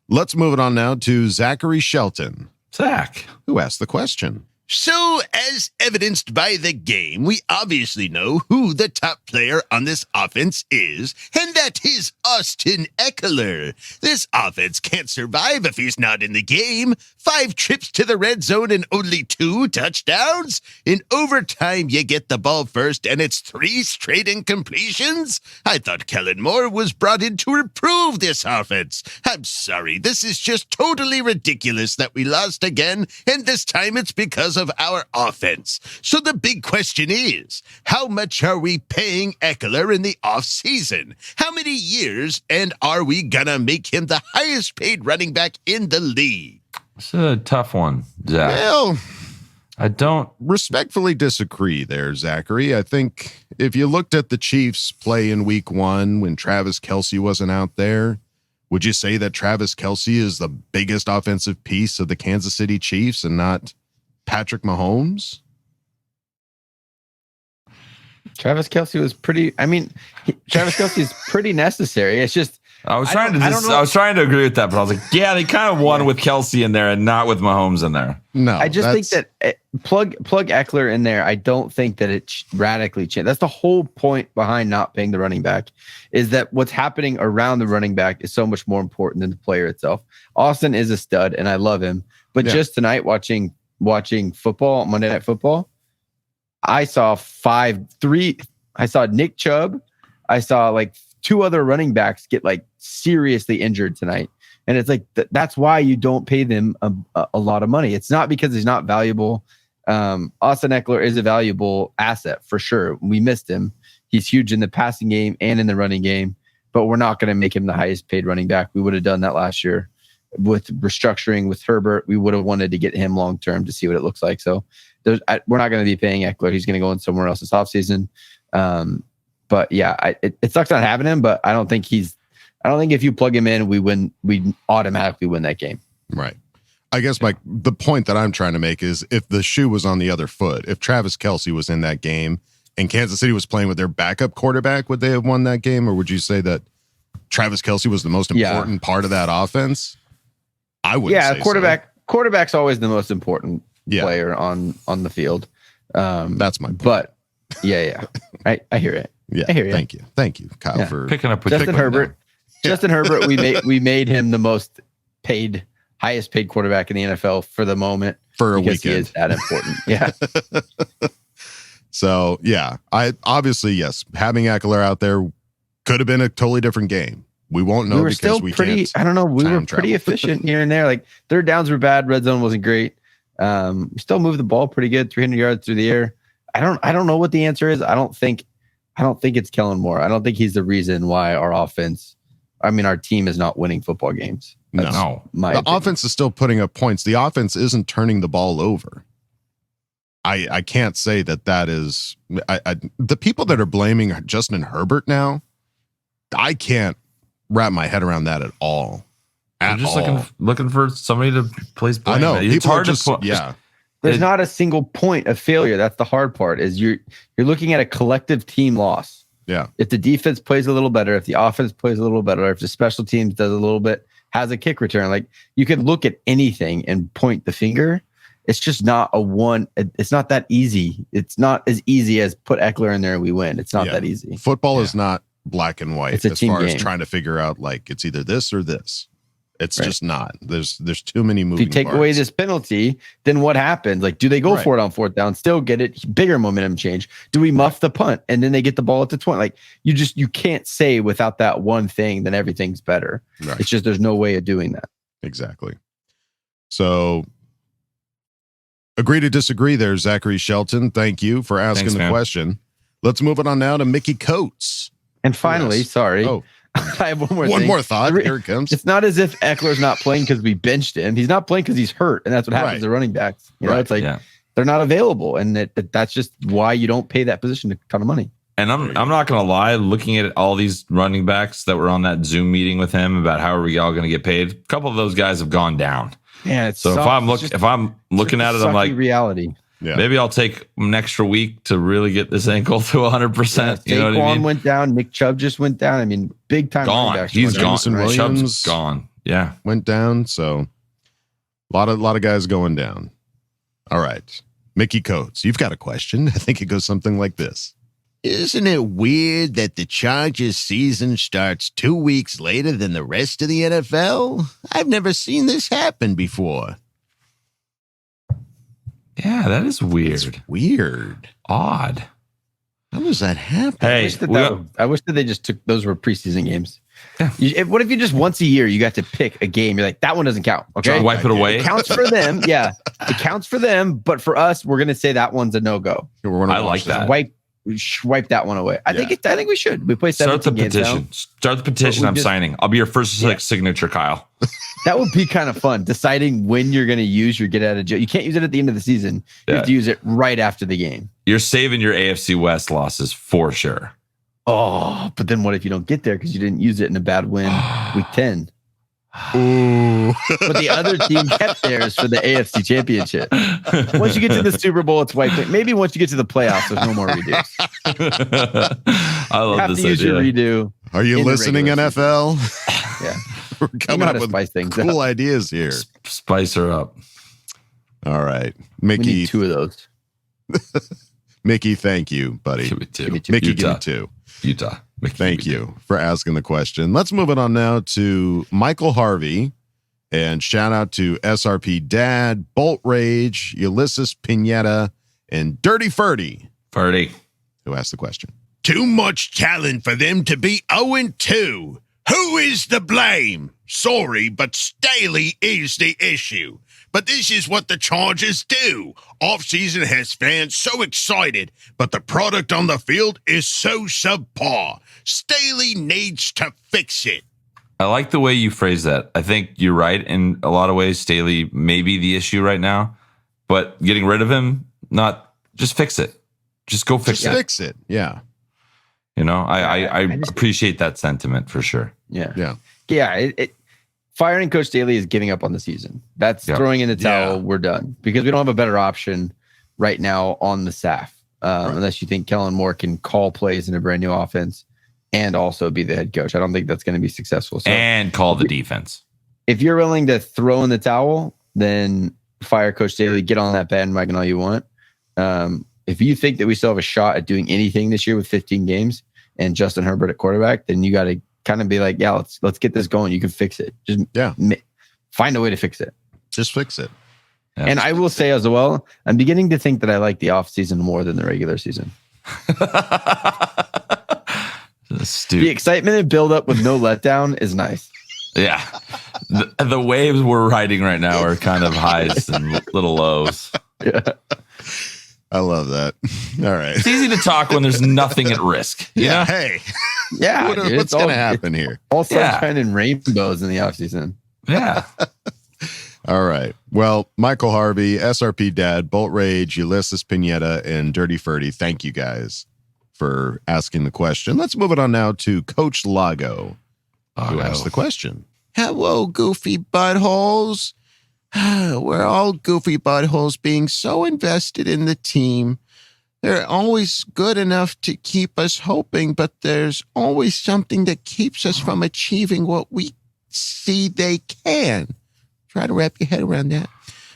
Let's move it on now to Zachary Shelton. Zach, who asked the question. So, as evidenced by the game, we obviously know who the top player on this offense is, and that is Austin Eckler. This offense can't survive if he's not in the game. 5 trips to the red zone and only 2 touchdowns. In overtime, you get the ball first, and it's 3 straight incompletions. I thought Kellen Moore was brought in to improve this offense. I'm sorry, this is just totally ridiculous that we lost again, and this time it's because of our offense. So the big question is, how much are we paying Eckler in the offseason? How many years, and are we gonna make him the highest paid running back in the league? It's a tough one, Zach. Well, I don't respectfully disagree there, Zachary. I think if you looked at the Chiefs play in week 1 when Travis Kelce wasn't out there, would you say that Travis Kelce is the biggest offensive piece of the Kansas City Chiefs and not Patrick Mahomes? Travis Kelce was pretty. I mean, Travis Kelce is pretty necessary. It's just I was trying to agree with that, but I was like, yeah, they kind of won with Kelce in there and not with Mahomes in there. No, I just think that plug Eckler in there. I don't think that it radically changed. That's the whole point behind not paying the running back, is that what's happening around the running back is so much more important than the player itself. Austin is a stud, and I love him. But just tonight, watching football, Monday Night Football, I saw I saw Nick Chubb. I saw like 2 other running backs get like seriously injured tonight. And it's like, that's why you don't pay them a lot of money. It's not because he's not valuable. Austin Eckler is a valuable asset for sure. We missed him. He's huge in the passing game and in the running game, but we're not going to make him the highest paid running back. We would have done that last year with restructuring with Herbert. We would have wanted to get him long-term to see what it looks like. So we're not going to be paying Eckler. He's going to go in somewhere else this offseason. But yeah, it sucks not having him, but I don't think if you plug him in, we automatically win that game. Right. I guess the point that I'm trying to make is if the shoe was on the other foot, if Travis Kelce was in that game and Kansas City was playing with their backup quarterback, would they have won that game? Or would you say that Travis Kelce was the most important part of that offense? I would say quarterback's always the most important player on the field. That's my point. But yeah. I hear it. Yeah, I hear you. Thank you, Kyle, for picking up with Justin Herbert. Justin Herbert, we made him the highest paid quarterback in the NFL for the moment for a because weekend. He is that important. Yeah. So I obviously having Eckler out there could have been a totally different game. We won't know because we can't. I don't know. We were pretty efficient here and there. Like third downs were bad. Red zone wasn't great. We still moved the ball pretty good, 300 yards through the air. I don't know what the answer is. I don't think it's Kellen Moore. I don't think he's the reason why our team is not winning football games. That's the opinion. Offense is still putting up points. The offense isn't turning the ball over. I can't say that is the people that are blaming Justin Herbert now. I can't wrap my head around that at all. I'm just looking for somebody to place blame. I know It's hard to put. Yeah. There's not a single point of failure. That's the hard part. Is you're looking at a collective team loss. Yeah. If the defense plays a little better, if the offense plays a little better, if the special teams does a little bit, has a kick return, like you could look at anything and point the finger. It's just not it's not that easy. It's not as easy as put Eckler in there and we win. It's not that easy. Football is not black and white It's a as team far game. as trying to figure out like it's either this or this. It's just not. There's too many moving If you take parts. away this penalty, then what happens? Like, do they go for it on 4th down, still get it, bigger momentum change? Do we muff the punt and then they get the ball at the 20? Like, you can't say without that one thing, then everything's better. Right. It's just there's no way of doing that. Exactly. So, agree to disagree there, Zachary Shelton. Thank you for asking the question. Let's move it on now to Mickey Coates. And finally, sorry. Oh. I have one more One thing. more thought. Here it comes. It's not as if Eckler's not playing because we benched him. He's not playing because he's hurt, and that's what happens to running backs. You know, it's like they're not available, and that's just why you don't pay that position a ton of money. And I'm not gonna lie, looking at all these running backs that were on that Zoom meeting with him about how are we all gonna get paid, a couple of those guys have gone down. Yeah, so if I'm looking at it, I'm like reality. Yeah. Maybe I'll take an extra week to really get this ankle to 100%. You know what I mean? went down. Nick Chubb just went down. I mean, big time. Gone. He's gone. Williams Chubb's gone. Yeah, went down. So a lot of guys going down. All right, Mickey Coates, you've got a question. I think it goes something like this. Isn't it weird that the Chargers season starts 2 weeks later than the rest of the NFL? I've never seen this happen before. Yeah, that is weird. It's weird. Odd. How does that happen? Hey, I wish that they just took those were preseason games. Yeah. What if you just once a year you got to pick a game? You're like, that one doesn't count. Okay, wipe it away. It counts for them. Yeah, it counts for them. But for us, we're gonna say that one's a no go. I like that. Wipe that one away. I think we should. We play 17 Start the games petition. now. Start the petition. I'm signing. I'll be your first signature, Kyle. That would be kind of fun. Deciding when you're going to use your get out of jail. You can't use it at the end of the season. You have to use it right after the game. You're saving your AFC West losses for sure. Oh, but then what if you don't get there because you didn't use it in a bad win week 10? Ooh. But the other team kept theirs for the AFC Championship. Once you get to the Super Bowl, it's white. Maybe once you get to the playoffs, there's no more redos. I love you have this to use idea. your redo. Are you listening, NFL? Yeah. We're coming up with spice things cool up. ideas here. Spice her up. All right. We Mickey. need 2 of those. Mickey, thank you, buddy. Give me 2. Mickey, give me 2. Utah. Thank you for asking the question. Let's move it on now to Michael Harvey. And shout out to SRP Dad, Bolt Rage, Ulysses Pineta, and Dirty Ferdy. Who asked the question. Too much talent for them to be 0-2. Who is to blame? Sorry, but Staley is the issue. But this is what the Chargers do. Offseason has fans so excited, but the product on the field is so subpar. Staley needs to fix it. I like the way you phrase that. I think you're right in a lot of ways. Staley may be the issue right now, but getting rid of him, just fix it. Just go fix it. Fix it. Yeah. You know, I appreciate that sentiment for sure. Yeah. Firing Coach Staley is giving up on the season. That's throwing in the towel. Yeah. We're done because we don't have a better option right now on the staff, unless you think Kellen Moore can call plays in a brand new offense and also be the head coach. I don't think that's going to be successful. So and call the defense. If you're willing to throw in the towel, then fire Coach Staley. Get on that bandwagon all you want. If you think that we still have a shot at doing anything this year with 15 games and Justin Herbert at quarterback, then you got to kind of be like, yeah, let's get this going. You can fix it. Just find a way to fix it. Just fix it. Yeah. And I will say as well, I'm beginning to think that I like the offseason more than the regular season. The excitement and build up with no letdown is nice. Yeah. The waves we're riding right now are kind of highs and little lows. Yeah. I love that. All right. It's easy to talk when there's nothing at risk. Yeah. Hey. Yeah. What's going to happen here? All sunshine and rainbows in the offseason. Yeah. All right. Well, Michael Harvey, SRP Dad, Bolt Rage, Ulysses Pineda, and Dirty Ferdy, thank you guys for asking the question. Let's move it on now to Coach Lago, who asked the question. Hello, goofy buttholes. We're all goofy buttholes being so invested in the team. They're always good enough to keep us hoping, but there's always something that keeps us from achieving what we see they can. Try to wrap your head around that.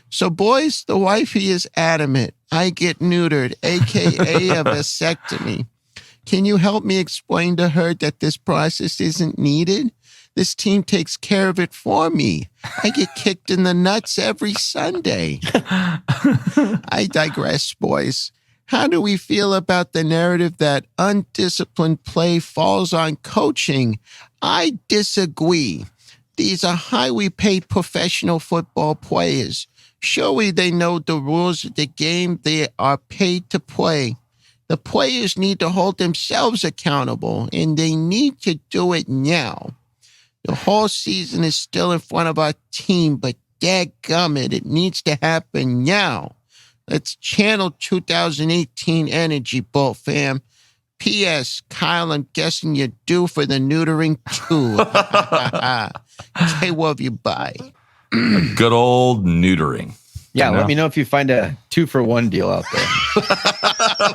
So, boys, the wifey is adamant. I get neutered, a.k.a. a vasectomy. Can you help me explain to her that this process isn't needed? This team takes care of it for me. I get kicked in the nuts every Sunday. I digress, boys. How do we feel about the narrative that undisciplined play falls on coaching? I disagree. These are highly paid professional football players. Surely they know the rules of the game they are paid to play. The players need to hold themselves accountable, and they need to do it now. The whole season is still in front of our team, but dadgummit, it needs to happen now. Let's channel 2018 energy, Bolt fam. P.S. Kyle, I'm guessing you're due for the neutering too. K-love you, bye. A good old neutering. Yeah, let me know if you find a 2-for-1 deal out there.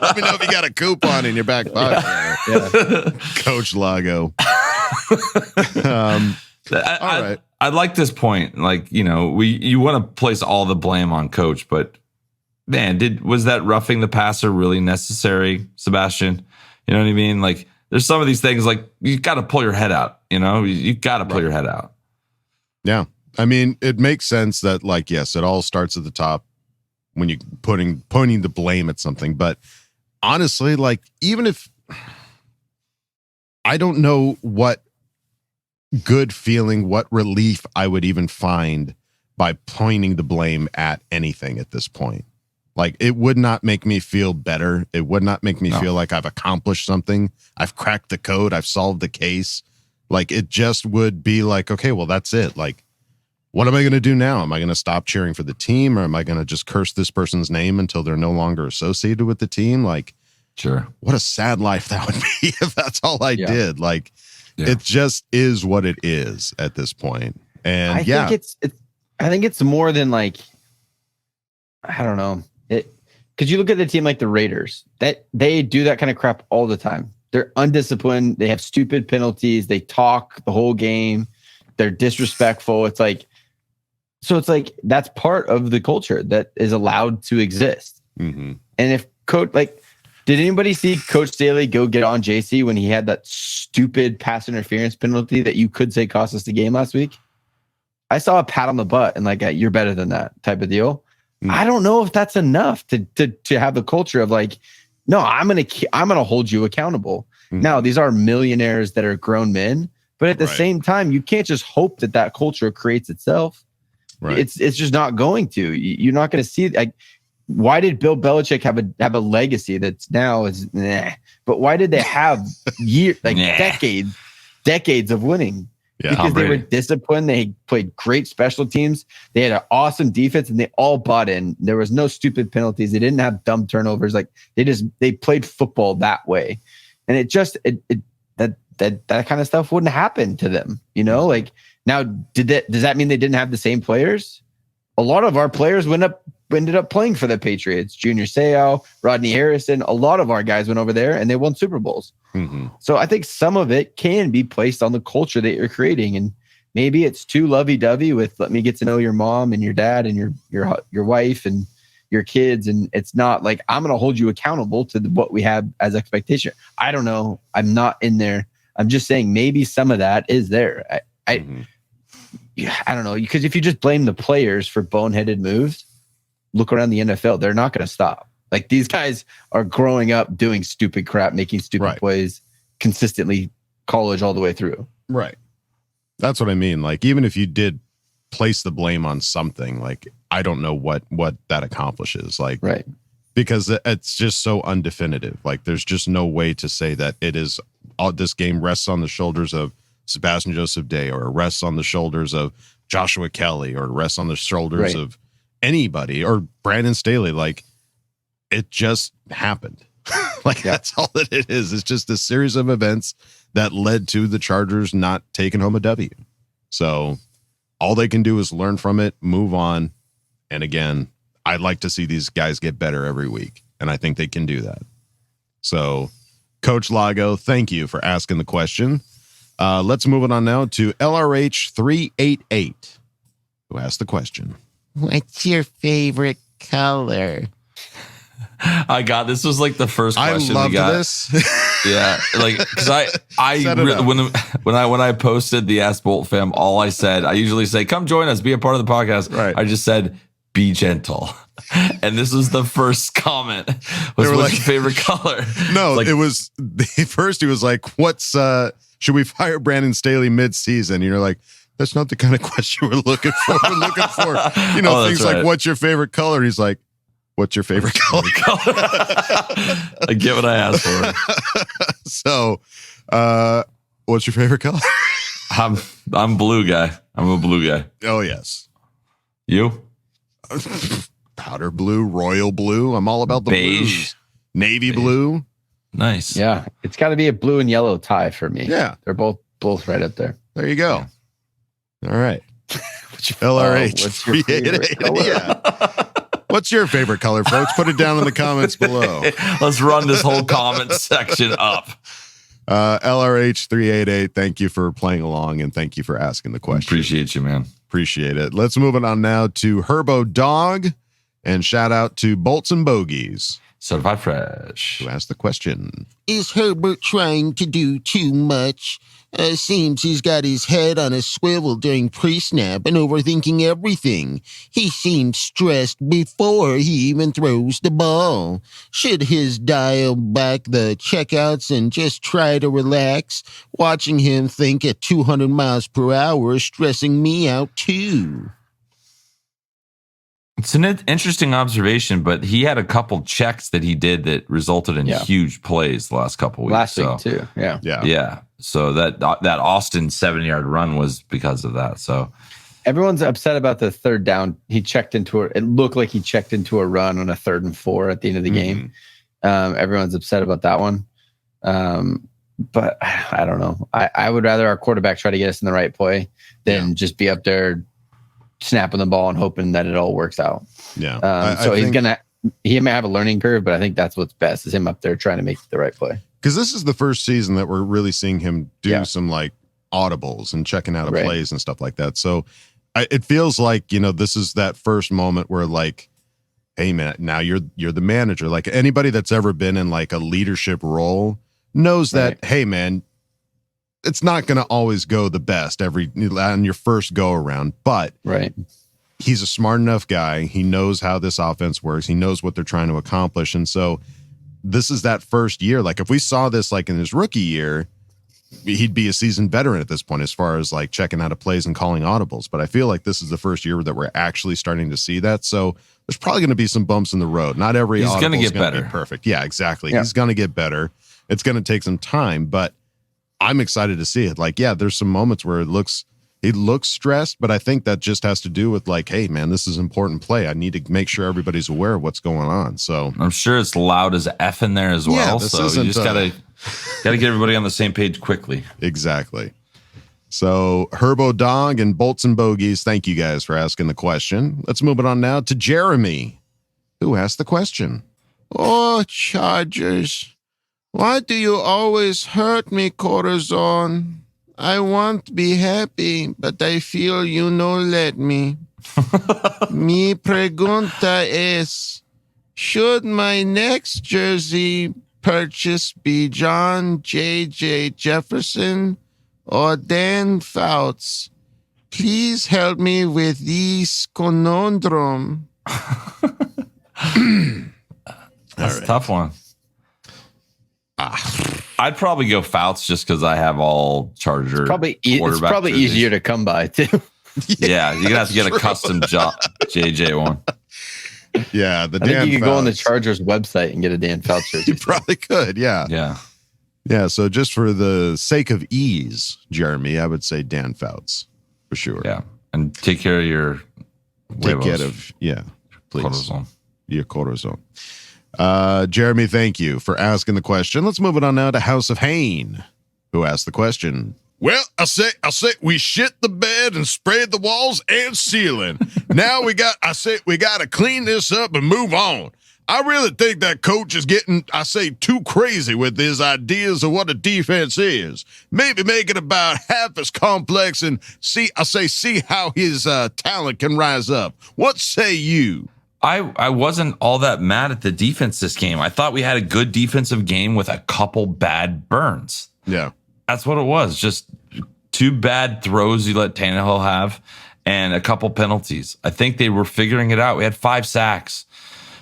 Let me know if you got a coupon in your back pocket. Yeah. Coach Lago. I like this point. Like, you want to place all the blame on coach, but man, was that roughing the passer really necessary, Sebastian? You know what I mean? Like, there's some of these things, like, you got to pull your head out, you got to pull your head out. Yeah. I mean, it makes sense that, like, yes, it all starts at the top when you pointing the blame at something. But honestly, like, even if I don't know what good feeling, what relief I would even find by pointing the blame at anything at this point. Like, it would not make me feel better. It would not make me feel like I've accomplished something. I've cracked the code. I've solved the case. Like, it just would be like, okay, well, that's it. Like, what am I going to do now? Am I going to stop cheering for the team, or am I going to just curse this person's name until they're no longer associated with the team? Like, sure. What a sad life that would be if that's all I did. Like, it just is what it is at this point. And I think it's more than, like, I don't know. Because you look at the team like the Raiders, that they do that kind of crap all the time. They're undisciplined. They have stupid penalties. They talk the whole game. They're disrespectful. It's like that's part of the culture that is allowed to exist. Mm-hmm. And if did anybody see Coach Staley go get on JC when he had that stupid pass interference penalty that you could say cost us the game last week? I saw a pat on the butt and like, you're better than that type of deal. Mm-hmm. I don't know if that's enough to have the culture of like, no, I'm gonna hold you accountable. Mm-hmm. Now, these are millionaires that are grown men, but at the same time, you can't just hope that culture creates itself. Right. It's just not going to. You're not going to see. Like, why did Bill Belichick have a legacy that's now is nah? But why did they have decades of winning? Yeah, because they were disciplined. They played great special teams. They had an awesome defense, and they all bought in. There was no stupid penalties. They didn't have dumb turnovers. Like, they played football that way, and that kind of stuff wouldn't happen to them. Like, now does that mean they didn't have the same players? A lot of our players ended up playing for the Patriots. Junior Seau, Rodney Harrison. A lot of our guys went over there and they won Super Bowls. Mm-hmm. So I think some of it can be placed on the culture that you're creating, and maybe it's too lovey-dovey with let me get to know your mom and your dad and your wife and your kids, and it's not like I'm going to hold you accountable to what we have as expectation. I don't know. I'm not in there. I'm just saying maybe some of that is there. I don't know, because if you just blame the players for boneheaded moves, look around the NFL, they're not going to stop. Like, these guys are growing up doing stupid crap, making stupid plays consistently, college all the way through. Right. That's what I mean. Like, even if you did place the blame on something, like, I don't know what that accomplishes. Like, because it's just so undefinitive. Like, there's just no way to say that it is this game rests on the shoulders of Sebastian Joseph Day, or rests on the shoulders of Joshua Kelly or rest on the shoulders of anybody or Brandon Staley. Like, it just happened. That's all that it is. It's just a series of events that led to the Chargers not taking home a W. So all they can do is learn from it, move on. And again, I'd like to see these guys get better every week. And I think they can do that. So Coach Lago, thank you for asking the question. Let's move it on now to LRH388, who asked the question. What's your favorite color? I got this. Was like the first question I we got. This. Yeah, like because when I posted the Ask Boltfam, all I said, I usually say, "Come join us, be a part of the podcast." Right. I just said, "Be gentle," and this was the first comment. What's your favorite color? No, it was first. He was like, "What's should we fire Brandon Staley mid-season?" And you're like, "That's not the kind of question we're looking for. We're looking for things like what's your favorite color?" He's like, "What's your favorite color?" I get what I asked for. So, what's your favorite color? I'm blue guy. I'm a blue guy. Oh yes. You? Powder blue, royal blue. I'm all about the beige, blues. Navy blue. Nice. Yeah, it's got to be a blue and yellow tie for me. Yeah, they're both right up there. There you go. All right. LRH388. Yeah. What's your favorite color, folks? Put it down in the comments below. Let's run this whole comment section up. LRH388, thank you for playing along and thank you for asking the question. Appreciate you, man. Appreciate it. Let's move it on now to Herbo Dog, and shout out to Bolts and Bogies. Certified Fresh, who asked the question. Is Herbert trying to do too much? Seems he's got his head on a swivel during pre-snap and overthinking everything. He seems stressed before he even throws the ball. Should his dial back the checkouts and just try to relax? Watching him think at 200 miles per hour is stressing me out too. It's an interesting observation, but he had a couple checks that he did that resulted in huge plays the last couple weeks. Last week too. Yeah. So that Austin 7-yard run was because of that. So everyone's upset about the third down. He checked into it. It looked like he checked into a run on a 3rd and 4 at the end of the game. Everyone's upset about that one. But I don't know. I would rather our quarterback try to get us in the right play than just be up there snapping the ball and hoping that it all works out. Yeah. He may have a learning curve, but I think that's what's best is him up there trying to make the right play. Because this is the first season that we're really seeing him do some like audibles and checking out of plays and stuff like that. So it feels like, this is that first moment where like, hey man, now you're the manager. Like anybody that's ever been in like a leadership role knows that, hey man, it's not going to always go the best on your first go around, but he's a smart enough guy. He knows how this offense works. He knows what they're trying to accomplish. And so this is that first year. Like if we saw this like in his rookie year, he'd be a seasoned veteran at this point as far as like checking out of plays and calling audibles. But I feel like this is the first year that we're actually starting to see that. So there's probably going to be some bumps in the road. Not every he's audible going to is get going to better. be perfect. Yeah, exactly. Yeah. He's going to get better. It's going to take some time, but I'm excited to see it. Like, yeah, there's some moments where he looks stressed, but I think that just has to do with like, hey man, this is an important play. I need to make sure everybody's aware of what's going on. So I'm sure it's loud as F in there as well. Yeah, so you just gotta get everybody on the same page quickly. Exactly. So Herbo Dog and Bolts and Bogies, thank you guys for asking the question. Let's move it on now to Jeremy, who asked the question. Oh, Chargers. Why do you always hurt me, Corazon? I want to be happy, but I feel you no let me. Mi pregunta es, should my next jersey purchase be John J.J. Jefferson or Dan Fouts? Please help me with this conundrum. That's a tough one. I'd probably go Fouts just because I have all Charger. It's probably easier to come by too. Yeah, you're gonna have to get a custom JJ one. Yeah, I think you could go on the Chargers website and get a Dan Fouts jersey. You probably could. Yeah. So just for the sake of ease, Jeremy, I would say Dan Fouts for sure. Yeah. And take care of your please. Cortisone. Your cortisone. Jeremy, thank you for asking the question. Let's move it on now to House of Hain, who asked the question. Well, I say we shit the bed and sprayed the walls and ceiling. Now we got to clean this up and move on. I really think that coach is getting, too crazy with his ideas of what a defense is. Maybe make it about half as complex and see how his talent can rise up. What say you? I wasn't all that mad at the defense this game. I thought we had a good defensive game with a couple bad burns. Yeah. That's what it was. Just 2 bad throws you let Tannehill have and a couple penalties. I think they were figuring it out. We had 5 sacks.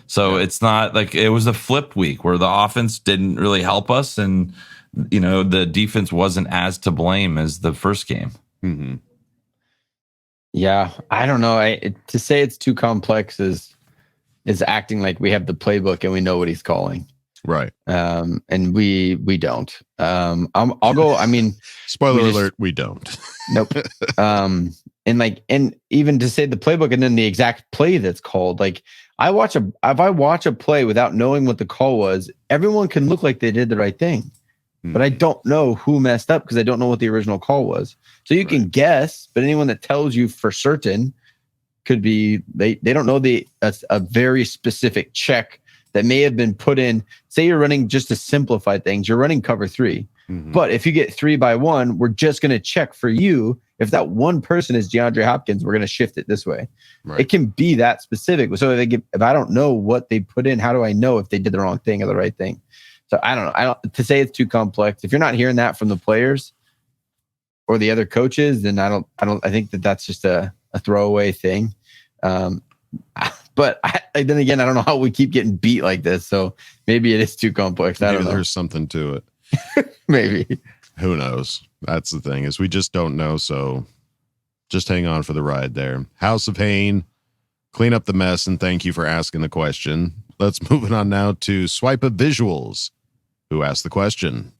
So it's not like it was a flip week where the offense didn't really help us. And, the defense wasn't as to blame as the first game. Mm-hmm. Yeah. I don't know. To say it's too complex is acting like we have the playbook and we know what he's calling. Right. And we don't. I'll go. I mean, spoiler alert, we don't. Nope. And even to say the playbook and then the exact play that's called, like if I watch a play without knowing what the call was, everyone can look like they did the right thing, but I don't know who messed up because I don't know what the original call was. So you can guess, but anyone that tells you for certain could be, they don't know a very specific check that may have been put in. Say you're running, just to simplify things, you're running cover 3. Mm-hmm. But if you get 3 by 1, we're just going to check for you. If that one person is DeAndre Hopkins, we're going to shift it this way. Right. It can be that specific. So if I don't know what they put in, how do I know if they did the wrong thing or the right thing? So I don't know. To say it's too complex. If you're not hearing that from the players or the other coaches, then I think that's just a throwaway thing. But then again, I don't know how we keep getting beat like this. So maybe it is too complex. I don't know. There's something to it. Maybe. Who knows? That's the thing, is we just don't know. So just hang on for the ride there. House of Hain, clean up the mess, and thank you for asking the question. Let's move it on now to Swipe of Visuals, who asked the question.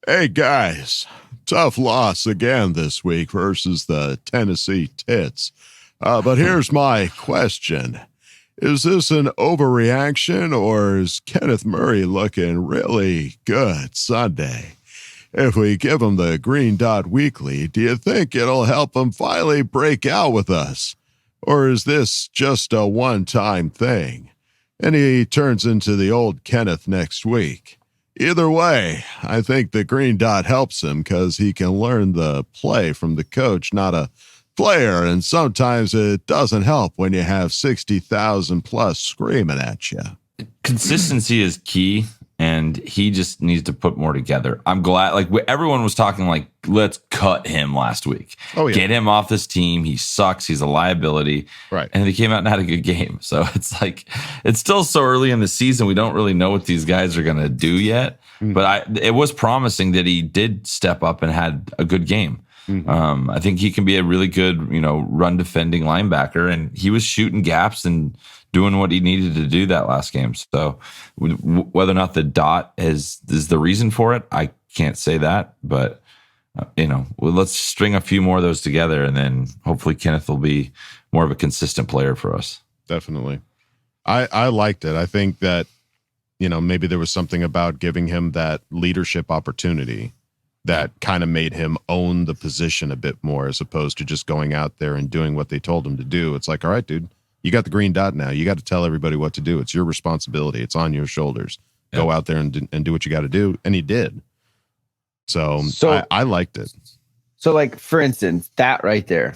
Hey guys, tough loss again this week versus the Tennessee Tits. But here's my question. Is this an overreaction, or is Kenneth Murray looking really good Sunday? If we give him the green dot weekly, do you think it'll help him finally break out with us? Or is this just a one-time thing and he turns into the old Kenneth next week? Either way, I think the green dot helps him because he can learn the play from the coach, not a player, and sometimes it doesn't help when you have 60,000 plus screaming at you. Consistency is key, and he just needs to put more together. I'm glad, everyone was talking let's cut him last week. Oh, yeah. Get him off this team. He sucks. He's a liability. Right. And he came out and had a good game. So it's still so early in the season. We don't really know what these guys are going to do yet. Mm-hmm. But it was promising that he did step up and had a good game. Mm-hmm. I think he can be a really good, run defending linebacker, and he was shooting gaps and doing what he needed to do that last game. So whether or not the dot is the reason for it, I can't say that, but let's string a few more of those together, and then hopefully Kenneth will be more of a consistent player for us. Definitely. I liked it. I think that, maybe there was something about giving him that leadership opportunity that kind of made him own the position a bit more, as opposed to just going out there and doing what they told him to do. It's like, all right, dude, you got the green dot now. You got to tell everybody what to do. It's your responsibility. It's on your shoulders. Yeah. Go out there and do what you got to do. And he did. So I liked it. So for instance, that right there,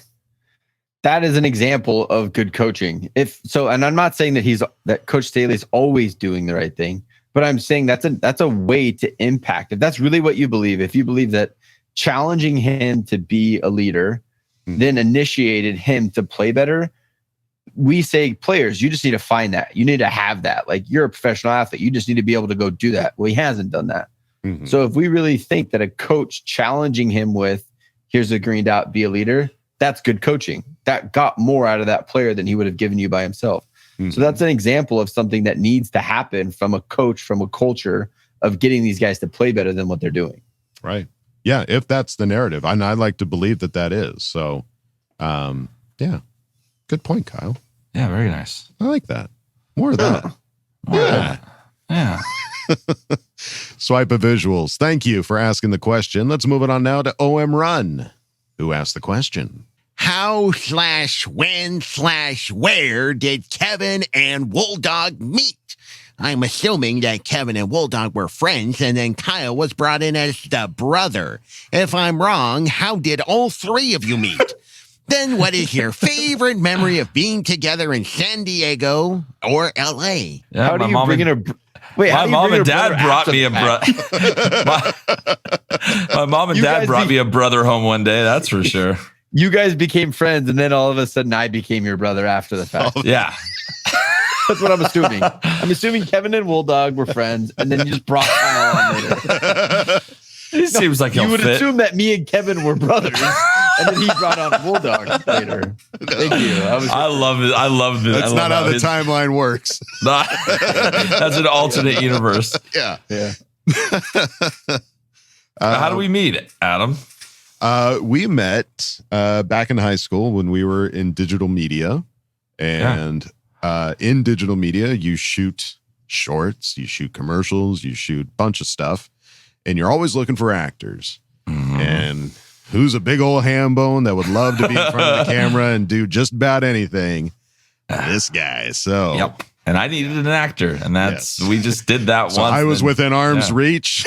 that is an example of good coaching. And I'm not saying that Coach Staley is always doing the right thing, but I'm saying that's a way to impact. If that's really what you believe, if you believe that challenging him to be a leader, then initiated him to play better, we say, players, you just need to find that. You need to have that. You're a professional athlete. You just need to be able to go do that. Well, he hasn't done that. Mm-hmm. So if we really think that a coach challenging him with, here's a green dot, be a leader, that's good coaching. That got more out of that player than he would have given you by himself. Mm-hmm. So that's an example of something that needs to happen from a coach, from a culture of getting these guys to play better than what they're doing. Right. Yeah. If that's the narrative, and I like to believe that is. So, Yeah. Good point, Kyle. Yeah, very nice. I like that. More of that. Yeah. Swipe of visuals. Thank you for asking the question. Let's move it on now to OM Run, who asked the question. How/when/where did Kevin and Wolldog meet? I'm assuming that Kevin and Wolldog were friends and then Kyle was brought in as the brother. If I'm wrong, how did all three of you meet? Then what is your favorite memory of being together in San Diego or LA? Yeah, How do you bring in a... Wait, my mom and dad brought me a brother. My mom and dad brought me a brother home one day. That's for sure. You guys became friends, and then all of a sudden, I became your brother after the fact. Yeah, that's what I'm assuming. I'm assuming Kevin and Wolldog were friends, and then you just brought Kyle on later. It seems like you would assume that me and Kevin were brothers, and then he brought on Wolldog later. Thank you. I love it. I love it. That's not how the timeline works. That's an alternate universe. Yeah. How do we meet, Adam? We met back in high school when we were in digital media. And in digital media, you shoot shorts, you shoot commercials, you shoot a bunch of stuff. And you're always looking for actors. Mm-hmm. And who's a big old ham bone that would love to be in front of the camera and do just about anything? This guy. So, yep. And I needed an actor, and we just did that so once. I was within arm's reach,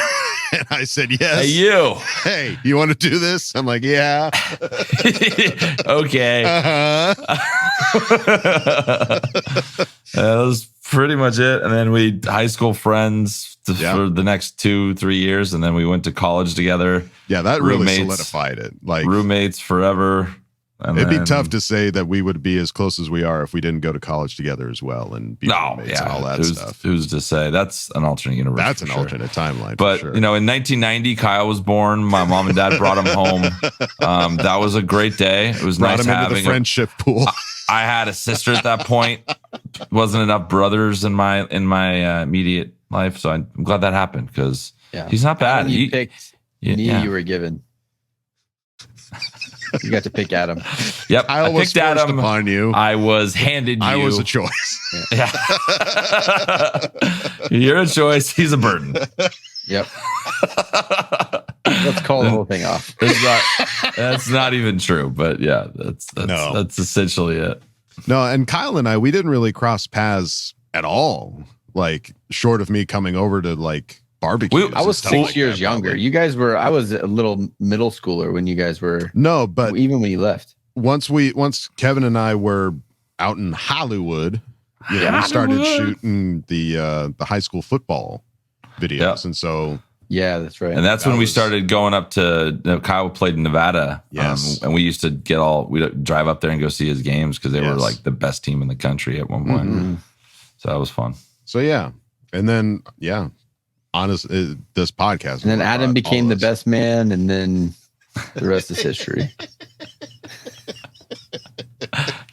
and I said, yes. Hey, you. Hey, you want to do this? I'm like, yeah. Okay. That was pretty much it. And then we high school friends for the next 2-3 years, and then we went to college together. Yeah, that really solidified it. Like roommates forever. And it'd be tough to say that we would be as close as we are if we didn't go to college together as well and be roommates and all that stuff. Who's to say? That's an alternate universe. That's an alternate timeline. But for sure. In 1990, Kyle was born. My mom and dad brought him home. That was a great day. It was brought nice him having into the friendship pool. I had a sister at that point. Wasn't enough brothers in my immediate life, so I'm glad that happened because he's not bad. When you picked me, you were given. You got to pick Adam. Yep, I picked Adam upon you. I was handed you. I was a choice. Yeah. You're a choice. He's a burden. Yep. Let's call the whole thing off. That's not even true, but yeah, that's essentially it. No, and Kyle and I, we didn't really cross paths at all. Like, short of me coming over to like barbecue. I was 6 years younger. You guys were. I was a little middle schooler when you guys were. No, but even when you left, once Kevin and I were out in Hollywood, we started shooting the high school football videos, and so. Yeah, that's right. And that's when we started going up to Kyle played in Nevada. Yes. And we used to we'd drive up there and go see his games because they were like the best team in the country at one point. Mm-hmm. So that was fun. So, yeah. And then, this podcast. And then Adam became the best man, and then the rest is history.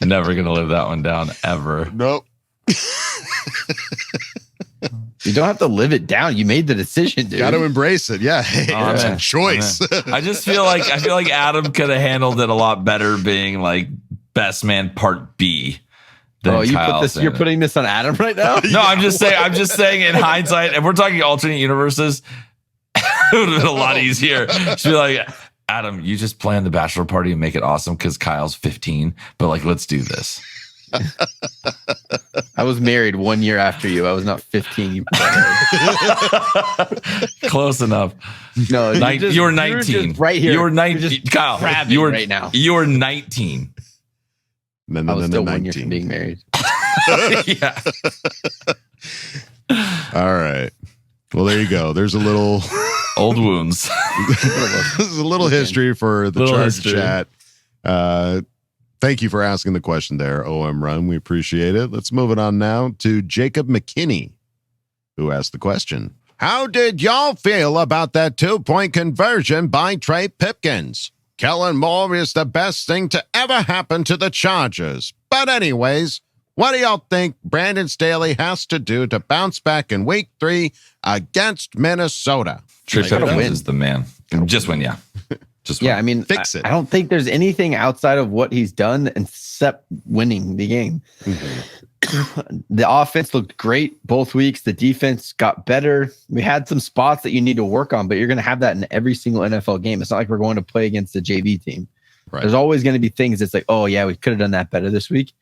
Never going to live that one down ever. Nope. You don't have to live it down. You made the decision, dude. Got to embrace it. Yeah. Hey, it's a choice. I just feel like Adam could have handled it a lot better being like best man part B. You're putting this on Adam right now? No, I'm just saying in hindsight, if we're talking alternate universes, it would have been a lot easier. Just be like, Adam, you just plan the bachelor party and make it awesome because Kyle's 15, but like, let's do this. I was married 1 year after you. I was not 15. You close enough. No, you were 19. Right here. You were 19. Kyle, you were right now. You were 19. I was still 1 year from being married. Yeah. All right. Well, there you go. There's a little old wounds. There's a little history for the Charge Chat. Thank you for asking the question there, OM Run. We appreciate it. Let's move it on now to Jacob McKinney, who asked the question. How did y'all feel about that 2-point conversion by Trey Pipkins? Kellen Moore is the best thing to ever happen to the Chargers. But anyways, what do y'all think Brandon Staley has to do to bounce back in week 3 against Minnesota? Trey Pipkins is the man. Just win, yeah. Just I mean, fix it. I don't think there's anything outside of what he's done except winning the game. The offense looked great both weeks. The defense got better. We had some spots that you need to work on, but you're going to have that in every single NFL game. It's not like we're going to play against the JV team. Right. There's always going to be things that's like, oh yeah, we could have done that better this week.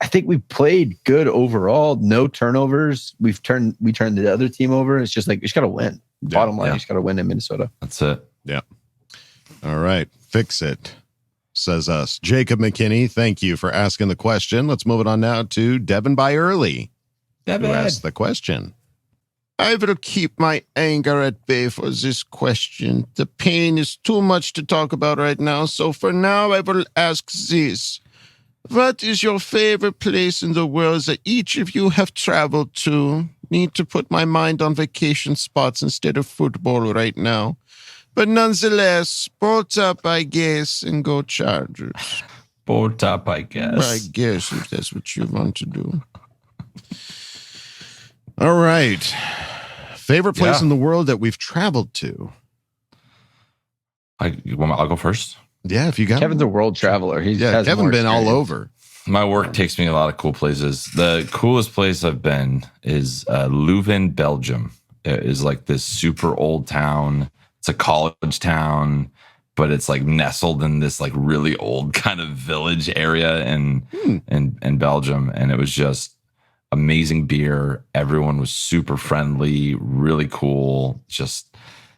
I think we played good overall. No turnovers. We turned the other team over. It's just like, you just got to win. Bottom line, you just got to win in Minnesota. That's it. Yeah. All right. Fix it, says us. Jacob McKinney, thank you for asking the question. Let's move it on now to Devin by Early, who asked the question. I will keep my anger at bay for this question. The pain is too much to talk about right now, so for now I will ask this. What is your favorite place in the world that each of you have traveled to? Need to put my mind on vacation spots instead of football right now. But nonetheless, bolt up, I guess, and go Chargers. Bolt up, I guess. I guess, if that's what you want to do. All right. Favorite place in the world that we've traveled to? I'll go first. Yeah, if you got Kevin's a world traveler. Kevin been all over. My work takes me a lot of cool places. The coolest place I've been is Leuven, Belgium. It is like this super old town. It's a college town, but it's like nestled in this like really old kind of village area in Belgium. And it was just amazing beer. Everyone was super friendly, really cool. Just,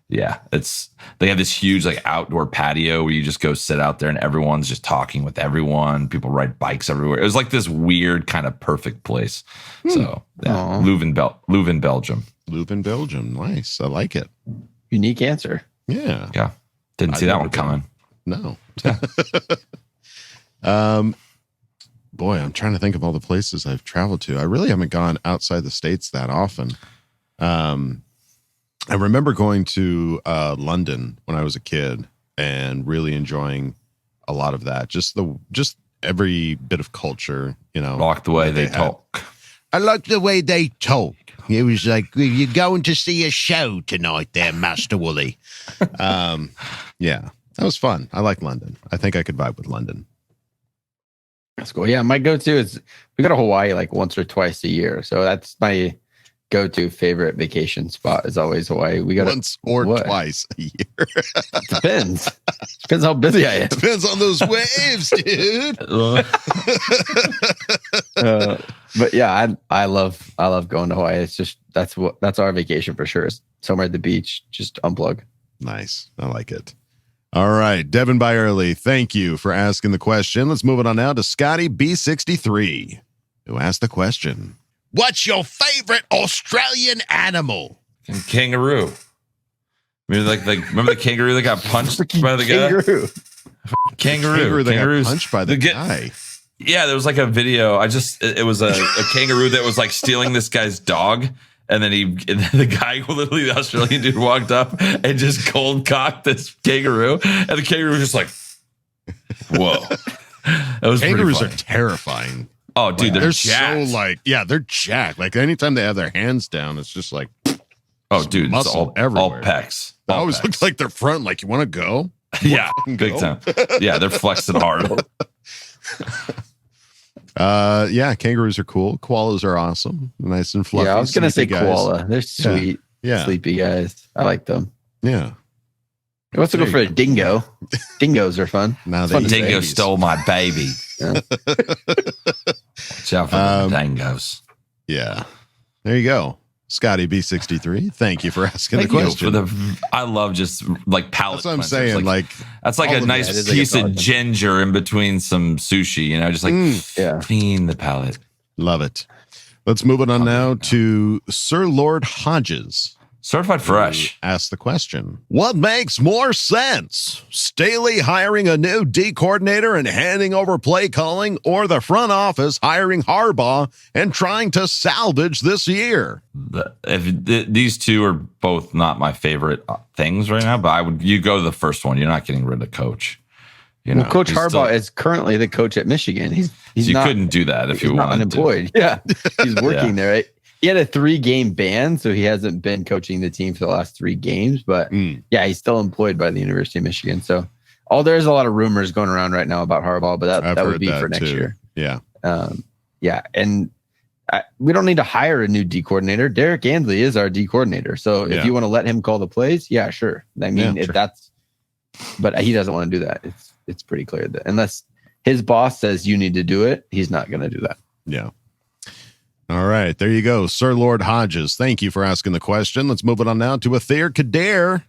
yeah, they have this huge like outdoor patio where you just go sit out there and everyone's just talking with everyone. People ride bikes everywhere. It was like this weird kind of perfect place. So yeah, Leuven, Belgium. Leuven, Belgium. Nice. I like it. Unique answer. Yeah. Yeah. Didn't see that one coming. No. Boy, I'm trying to think of all the places I've traveled to. I really haven't gone outside the States that often. I remember going to London when I was a kid and really enjoying a lot of that. Just every bit of culture, Like the way they talk. I like the way they talk. It was like, you're going to see a show tonight there, Master Wooly. Yeah, that was fun. I like London. I think I could vibe with London. That's cool. Yeah, my go-to is, we go to Hawaii like once or twice a year. So that's my go-to favorite vacation spot is always Hawaii. We go once or twice a year. Depends. Depends how busy I am. Depends on those waves, dude. But yeah, I love going to Hawaii. It's just that's our vacation for sure. It's somewhere at the beach, just unplug. Nice. I like it. All right, Devin by Early, thank you for asking the question. Let's move it on now to Scotty B63, who asked the question. What's your favorite Australian animal? Kangaroo. Remember the kangaroo that got punched by the guy? Kangaroo that got punched by the guy. Yeah, there was like a video. It was a kangaroo that was like stealing this guy's dog. And then the guy, literally the Australian dude, walked up and just cold cocked this kangaroo. And the kangaroo was just like, whoa. That was Kangaroos are terrifying. Oh, dude, they're jacked. So they're jacked. Like anytime they have their hands down, it's just like, oh, dude, muscle it's everywhere. All pecs. It always looks like their front. Like, you want to go? Yeah, big time. Yeah, they're flexing hard. Yeah, kangaroos are cool. Koalas are awesome. Nice and fluffy. Yeah, I was going to say guys. koala. They're sweet, sleepy guys. I like them. Yeah. Let's go for a dingo. Dingoes are fun. Dingo stole my baby. Yeah. Watch out for the dingoes. Yeah. There you go. Scotty B63, thank you for asking the question. I love just like palate. That's what I'm saying. That's like a nice piece of ginger in between some sushi, just like clean the palate. Love it. Let's move it on now to Sir Lord Hodges. Certified Fresh. Ask the question. What makes more sense? Staley hiring a new D coordinator and handing over play calling, or the front office hiring Harbaugh and trying to salvage this year? These two are both not my favorite things right now, but you go to the first one. You're not getting rid of coach. Coach Harbaugh is currently the coach at Michigan. He's you couldn't do that if you wanted unemployed. Yeah, he's working there. Right? He had a 3-game ban, so he hasn't been coaching the team for the last 3 games. But yeah, he's still employed by the University of Michigan. So there's a lot of rumors going around right now about Harbaugh, but that would be for next year. Yeah. Yeah. And we don't need to hire a new D coordinator. Derek Ansley is our D coordinator. So if you want to let him call the plays, yeah, sure. I mean, but he doesn't want to do that. It's pretty clear that unless his boss says you need to do it, he's not going to do that. Yeah. All right. There you go. Sir Lord Hodges. Thank you for asking the question. Let's move it on now to Athair Kadir.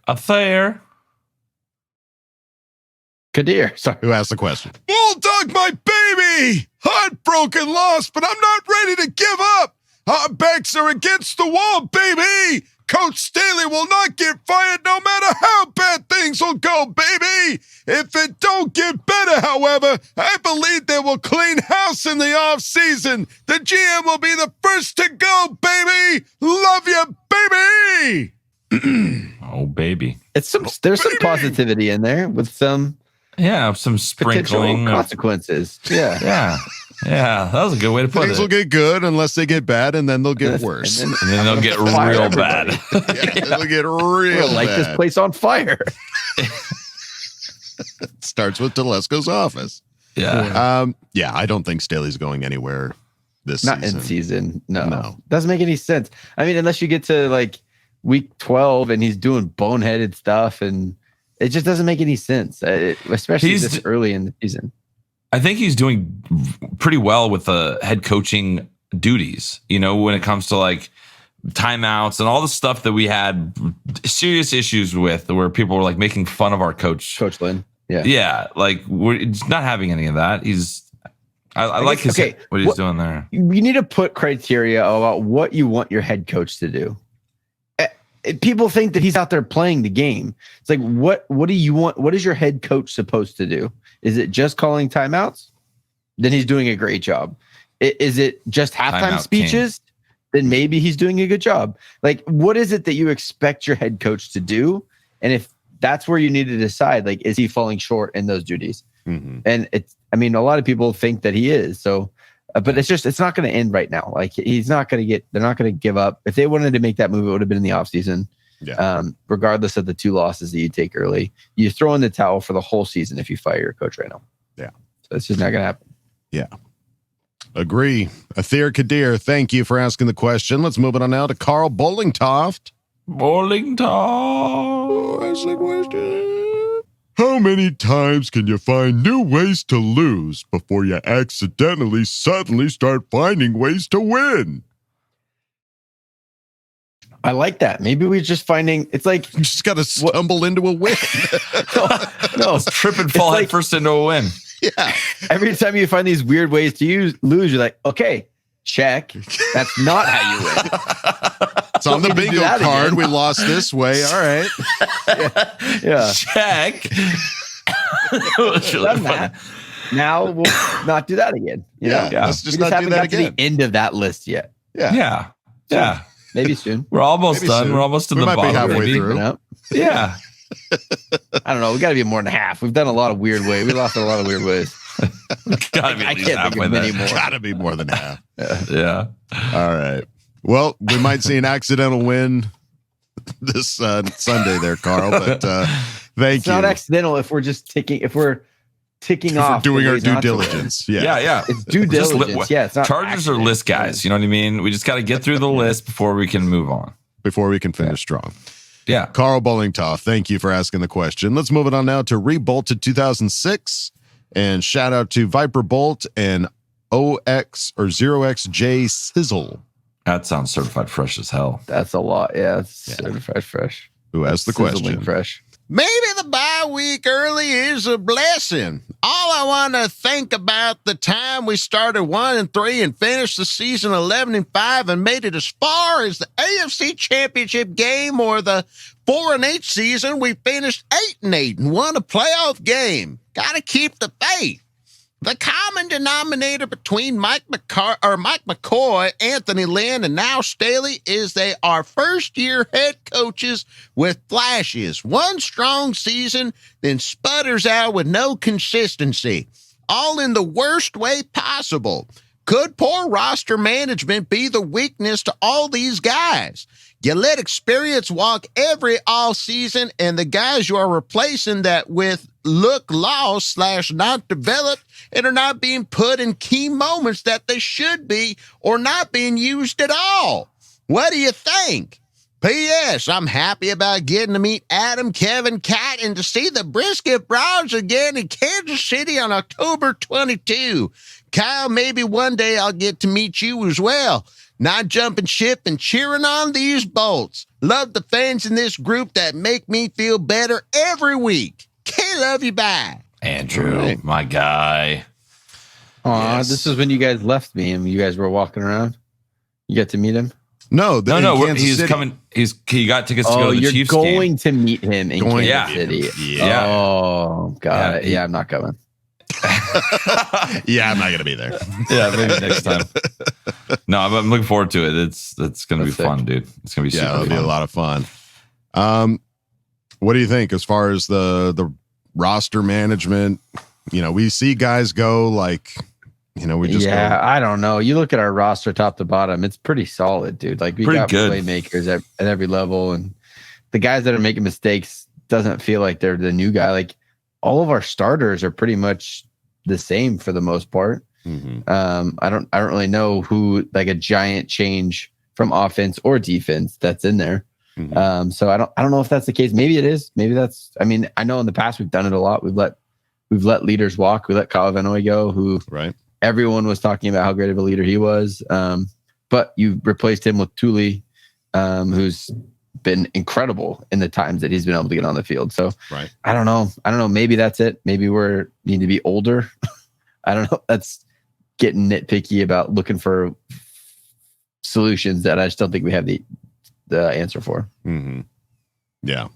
Kadir, sorry. Who asked the question? Bulldog, my baby! Heartbroken, lost, but I'm not ready to give up. Our backs are against the wall, baby! Coach Staley will not get fired no matter how bad things will go, baby! If it don't get better, however, I believe they will clean house in the offseason. The GM will be the first to go, baby! Love you, baby! Oh, baby. There's some positivity in there with some... Yeah, some sprinkling consequences. Yeah. That was a good way to put it. Things will get good unless they get bad, and then they'll get worse. And then they'll get real bad. They'll get real bad. Like this place on fire. It starts with Telesco's office. Yeah. I don't think Staley's going anywhere this season. Not in season. No. Doesn't make any sense. I mean, unless you get to like week 12 and he's doing boneheaded stuff, and it just doesn't make any sense, especially this early in the season. I think he's doing pretty well with the head coaching duties, when it comes to like timeouts and all the stuff that we had serious issues with, where people were like making fun of our Coach Lynn. Yeah. Like we're not having any of that. I like what he's doing there. You need to put criteria about what you want your head coach to do. People think that he's out there playing the game. It's like, what do you want? What is your head coach supposed to do? Is it just calling timeouts? Then he's doing a great job. Is it just halftime speeches? Then maybe he's doing a good job. Like, what is it that you expect your head coach to do? And if that's where you need to decide, like, is he falling short in those duties? Mm-hmm. And a lot of people think that he is. So, but it's not going to end right now. Like, they're not going to give up. If they wanted to make that move, it would have been in the offseason. Yeah. Regardless of the 2 losses that you take early, you throw in the towel for the whole season if you fire your coach right now. Yeah. So it's just not going to happen. Yeah. Agree. Athair Kadir, thank you for asking the question. Let's move it on now to Carl Bollingtoft. That's the question. How many times can you find new ways to lose before you accidentally suddenly start finding ways to win? I like that. Maybe we're just finding, it's like, you just got to stumble into a win. no, trip and fall head first into a win. Yeah. Every time you find these weird ways to lose, you're like, okay, check. That's not how you win. It's on the bingo card. Again. We lost this way. All right. Yeah. Check. Done that. Now we'll not do that again. Let's just not do that again. To the end of that list yet. Yeah. Maybe soon. We're almost done. We're almost to the bottom. We might be halfway through. Yeah. I don't know. We got to be more than half. We've done a lot of weird ways. We lost a lot of weird ways. Gotta be I can't think of many more. Gotta be more than half. Yeah. All right. Well, we might see an accidental win this Sunday there, Carl. But thank you. It's not accidental if we're just ticking off. Doing our due diligence. Yeah. It's due diligence. It's not Chargers are list guys. You know what I mean? We just got to get through the list before we can move on. Before we can finish strong. Yeah. Carl Bollingtoft, thank you for asking the question. Let's move it on now to Rebolted 2006. And shout out to Viper Bolt and OX or 0XJ Sizzle. That sounds certified fresh as hell. That's a lot. Yeah, it's certified fresh. Who asked the question? Fresh. Maybe the bye week early is a blessing. All I want to think about the time we started 1-3 and finished the season 11-5 and made it as far as the AFC Championship game, or the 4-8 season we finished 8-8 and won a playoff game. Got to keep the faith. The common denominator between Mike McCoy, Anthony Lynn, and now Staley is they are first-year head coaches with flashes. One strong season, then sputters out with no consistency. All in the worst way possible. Could poor roster management be the weakness to all these guys? You let experience walk every all season, and the guys you are replacing that with look lost / not developed and are not being put in key moments that they should be or not being used at all. What do you think? P.S. I'm happy about getting to meet Adam, Kevin, Kat, and to see the Brisket Broads again in Kansas City on October 22. Kyle, maybe one day I'll get to meet you as well. Not jumping ship and cheering on these bolts. Love the fans in this group that make me feel better every week. Can't love you, bye. Andrew, my guy. Aw, This is when you guys left me and you guys were walking around. You got to meet him? No, he's coming. He got tickets to go to the Chiefs game. You're going to meet him in Kansas City. Yeah. Oh, God. Yeah, I'm not coming. Yeah, I'm not going to be there. Yeah, maybe next time. No, I'm looking forward to it. It's going to be fun, dude. It's going to be super it'll fun. be a lot of fun. What do you think as far as the roster management? You know, we see guys go like, you know, we just go. I don't know. You look at our roster top to bottom, it's pretty solid, dude. Like we got playmakers at every level, and the guys that are making mistakes doesn't feel like they're the new guy. Like all of our starters are pretty much the same for the most part. Mm-hmm. I don't really know who like a giant change from offense or defense that's in there. Mm-hmm. So I don't know if that's the case. Maybe it is. Maybe that's. I mean, I know in the past we've done it a lot. We've let leaders walk. We let Kyle Vanoy go, who everyone was talking about how great of a leader he was. But you replaced him with Thule, who's been incredible in the times that he's been able to get on the field. So I don't know. Maybe that's it. Maybe we need to be older. I don't know. That's getting nitpicky about looking for solutions that I just don't think we have the answer for. Mm-hmm. Yeah,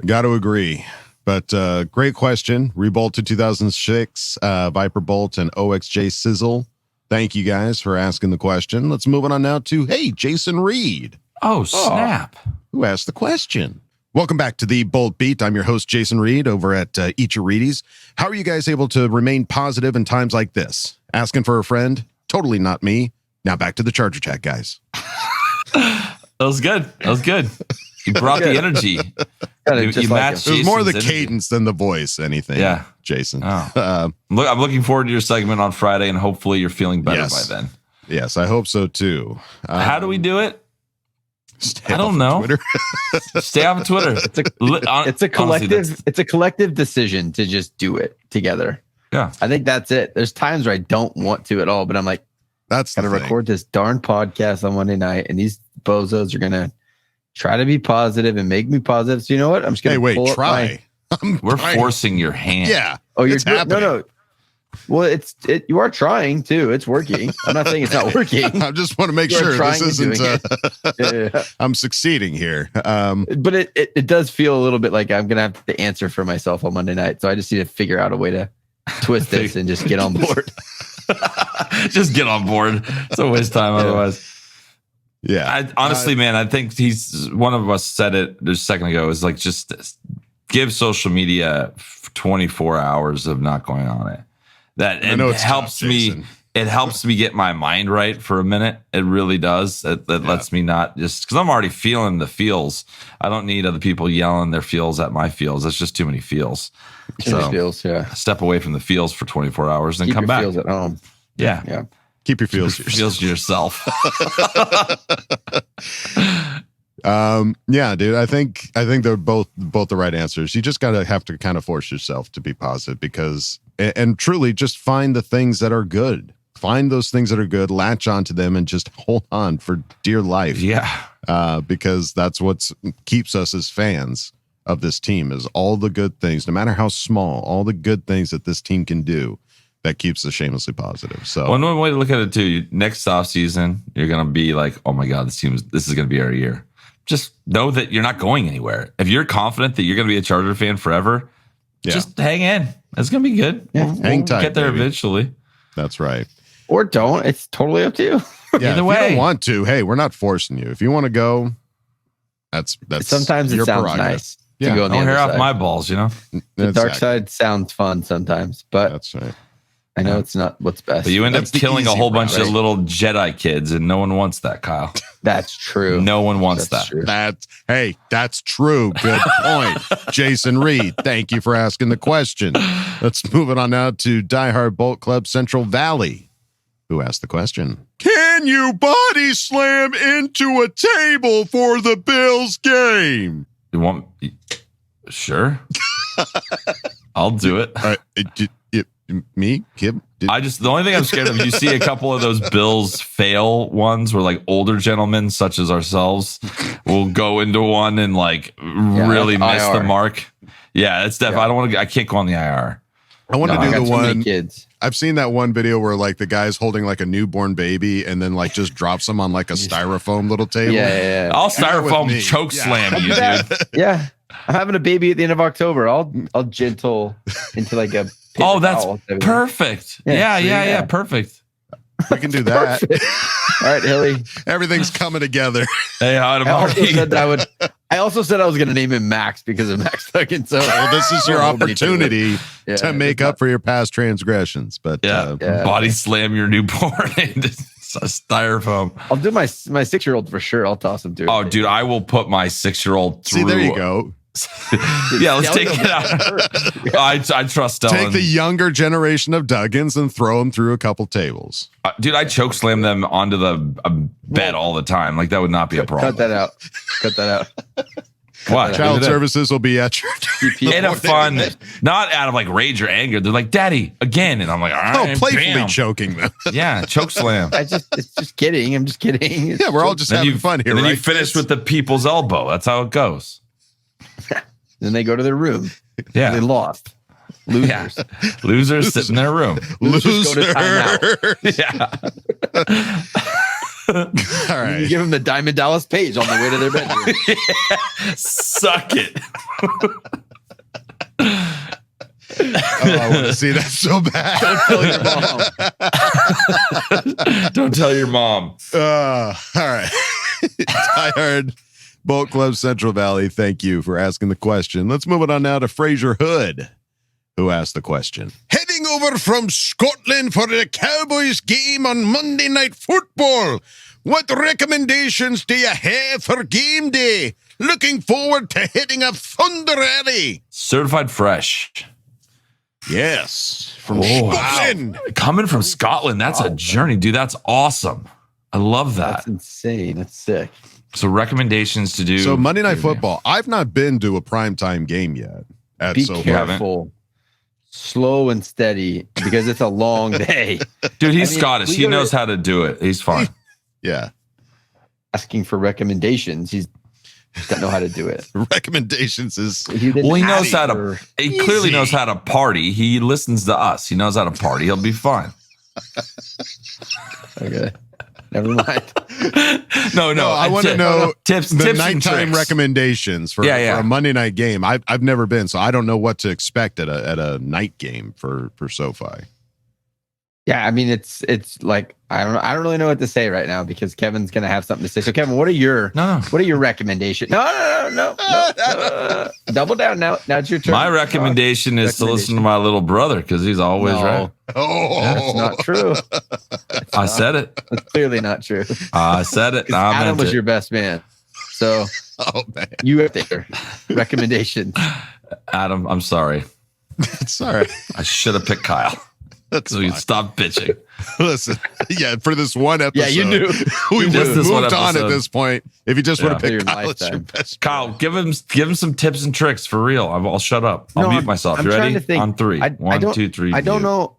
got to agree. But great question. Rebolted 2006, Viper Bolt, and OXJ Sizzle. Thank you guys for asking the question. Let's move on now to, hey, Jason Reed. Oh, snap. Who asked the question? Welcome back to the Bolt Beat. I'm your host, Jason Reed, over at Eat Your Reedies. How are you guys able to remain positive in times like this? Asking for a friend? Totally not me. Now back to the Charger Chat, guys. That was good. You brought the energy. You matched it was more the Jason's cadence than the voice, anything. Yeah. Jason. I'm looking forward to your segment on Friday, and hopefully you're feeling better by then. Yes, I hope so too. How do we do it? I don't know. Stay off of Twitter. It's a collective. Honestly, it's a collective decision to just do it together. Yeah, I think that's it. There's times where I don't want to at all, but I'm like, that's gotta record this darn podcast on Monday night, and these bozos are gonna try to be positive and make me positive. So you know what? I'm just gonna try. We're forcing your hand. Yeah. Oh, you're no. Well, you are trying too. It's working. I'm not saying it's not working. I just want to make sure this isn't. I'm succeeding here. But it does feel a little bit like I'm gonna have to answer for myself on Monday night. So I just need to figure out a way to twist this and just get on board. Just get on board. It's a waste of time otherwise. Yeah. Honestly, man, I think one of us said it just a second ago. Is like just give social media 24 hours of not going on it. That helps me. It helps me get my mind right for a minute. It really does. It lets me not just because I'm already feeling the feels. I don't need other people yelling their feels at my feels. That's just too many feels. Too many feels. Yeah. Step away from the feels for 24 hours and come back. Feels at home. Yeah. Keep your feels to yourself. Yeah, dude. I think they're both the right answers. You just have to kind of force yourself to be positive because and truly just find the things that are good. Find those things that are good, latch onto them, and just hold on for dear life. Yeah. Because that's what keeps us as fans of this team is all the good things, no matter how small, all the good things that this team can do that keeps us shamelessly positive. So one way to look at it too, next offseason, you're going to be like, oh my God, this is going to be our year. Just know that you're not going anywhere. If you're confident that you're going to be a Charger fan forever, just hang in. It's going to be good. Yeah. Hang tight. Get there eventually. That's right. Or don't. It's totally up to you. Yeah, Either way. If you don't want to, hey, we're not forcing you. If you want to go, that's sometimes it sounds nice. Yeah, to go on don't the hair other off side. my balls, you know. The dark side sounds fun sometimes, but that's right. I know it's not what's best. But you end up killing a whole bunch of little Jedi kids, and no one wants that, Kyle. That's true. No one wants that. True. That's true. Good point. Jason Reed, thank you for asking the question. Let's move it on now to Diehard Bolt Club Central Valley, who asked the question. Can you body slam into a table for the Bills game? You want? Sure. I'll do it. Me, Kib? The only thing I'm scared of, you see a couple of those Bills fail ones where like older gentlemen such as ourselves will go into one and like really miss the mark. Yeah, it's definitely, I can't go on the IR. I want to do the one. Kids. I've seen that one video where like the guy's holding like a newborn baby and then like just drops him on like a styrofoam little table. Yeah. I'll styrofoam choke slam you, dude. Yeah. I'm having a baby at the end of October. I'll gentle into like a that's perfect. Yeah. Perfect. We can do that. All right, Hilly. Everything's coming together. Hey, I also said I was going to name him Max because of Max Duggan. So this is your opportunity to make up for your past transgressions. But body slam your newborn into styrofoam. I'll do my 6-year-old for sure. I'll toss him through. Oh, dude, I will put my 6-year-old through. See, there you go. Let's take it out. I trust Ellen. Take the younger generation of Duggins and throw them through a couple tables. Dude, I choke slam them onto the bed all the time. Like that would not be a problem. Cut that out. What? Child services will be at your in a fun, not out of like rage or anger. They're like, "Daddy, again," and I'm like, "All right." Playfully choking them. Yeah, choke slam. It's just kidding. I'm just kidding. Yeah, we're all just having fun here. And then you finish with the people's elbow. That's how it goes. Then they go to their room. Yeah, they lost. Losers. Yeah. Losers sit in their room. Losers go to timeout. Yeah. All right. You give them the Diamond Dallas Page on the way to their bedroom. Suck it. I want to see that so bad. Don't tell your mom. All right. Tired Bolt Club Central Valley, thank you for asking the question. Let's move it on now to Fraser Hood, who asked the question. Heading over from Scotland for the Cowboys game on Monday Night Football. What recommendations do you have for game day? Looking forward to hitting up Thunder Alley. Certified fresh. Yes. From Scotland. Wow. Coming from Scotland, that's a journey, dude. That's awesome. I love that. That's insane. That's sick. So recommendations to do. So Monday Night Football. I've not been to a primetime game yet. Be careful. Slow and steady because it's a long day. Dude, he's Scottish. He knows how to do it. He's fine. Yeah. Asking for recommendations. He doesn't know how to do it. Recommendations is he knows how to. He clearly knows how to party. He listens to us. He knows how to party. He'll be fine. Okay. Never mind. No. I want to know tips nighttime recommendations for a Monday night game. I've never been, so I don't know what to expect at a night game for SoFi. Yeah, I mean it's like I don't really know what to say right now because Kevin's gonna have something to say. So Kevin, what are your recommendations? No. Double down now. Now it's your turn. My recommendation is to listen to my little brother because he's always right. Oh, that's not true. I said it. That's clearly not true. I said it. Adam was your best man. So you have their recommendations. Adam, I'm sorry. Sorry. I should have picked Kyle. So you stop bitching. Listen, for this one episode. Yeah, you knew. We moved on at this point. If you just want to pick Kyle, it's your best. Kyle, give him some tips and tricks for real. I'll shut up. I'll mute myself. You ready? On 3. 1, 2, 3. I don't know.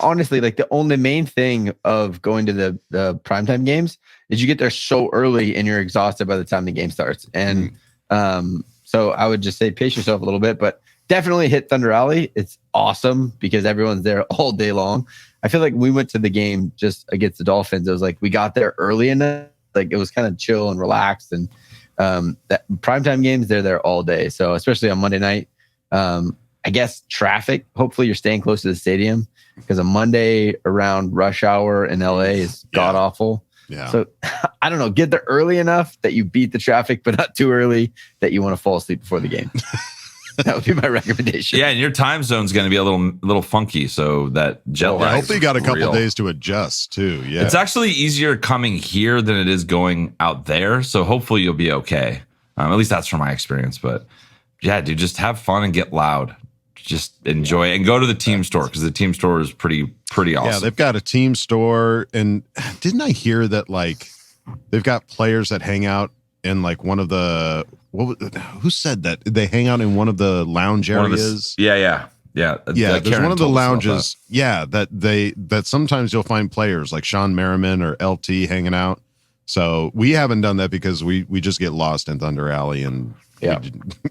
Honestly, like the main thing of going to the primetime games is you get there so early and you're exhausted by the time the game starts. And so I would just say pace yourself a little bit, but definitely hit Thunder Alley. It's awesome because everyone's there all day long. I feel like we went to the game just against the Dolphins. It was like we got there early enough. Like it was kind of chill and relaxed. And that primetime games, they're there all day. So especially on Monday night, I guess traffic. Hopefully you're staying close to the stadium because a Monday around rush hour in LA is god awful. Yeah. So I don't know. Get there early enough that you beat the traffic, but not too early that you want to fall asleep before the game. That would be my recommendation. Yeah, and your time zone's going to be a little funky, so that jet lag. I hope you got a couple days to adjust too. Yeah, it's actually easier coming here than it is going out there. So hopefully you'll be okay. At least that's from my experience. But yeah, dude, just have fun and get loud. Just enjoy it and go to the team store because the team store is pretty awesome. Yeah, they've got a team store, and didn't I hear that like they've got players that hang out in like one of the who said that they hang out in one of the lounge areas? Yeah. There's one of the lounges. Yeah, that sometimes you'll find players like Sean Merriman or LT hanging out. So we haven't done that because we just get lost in Thunder Alley and. Yeah.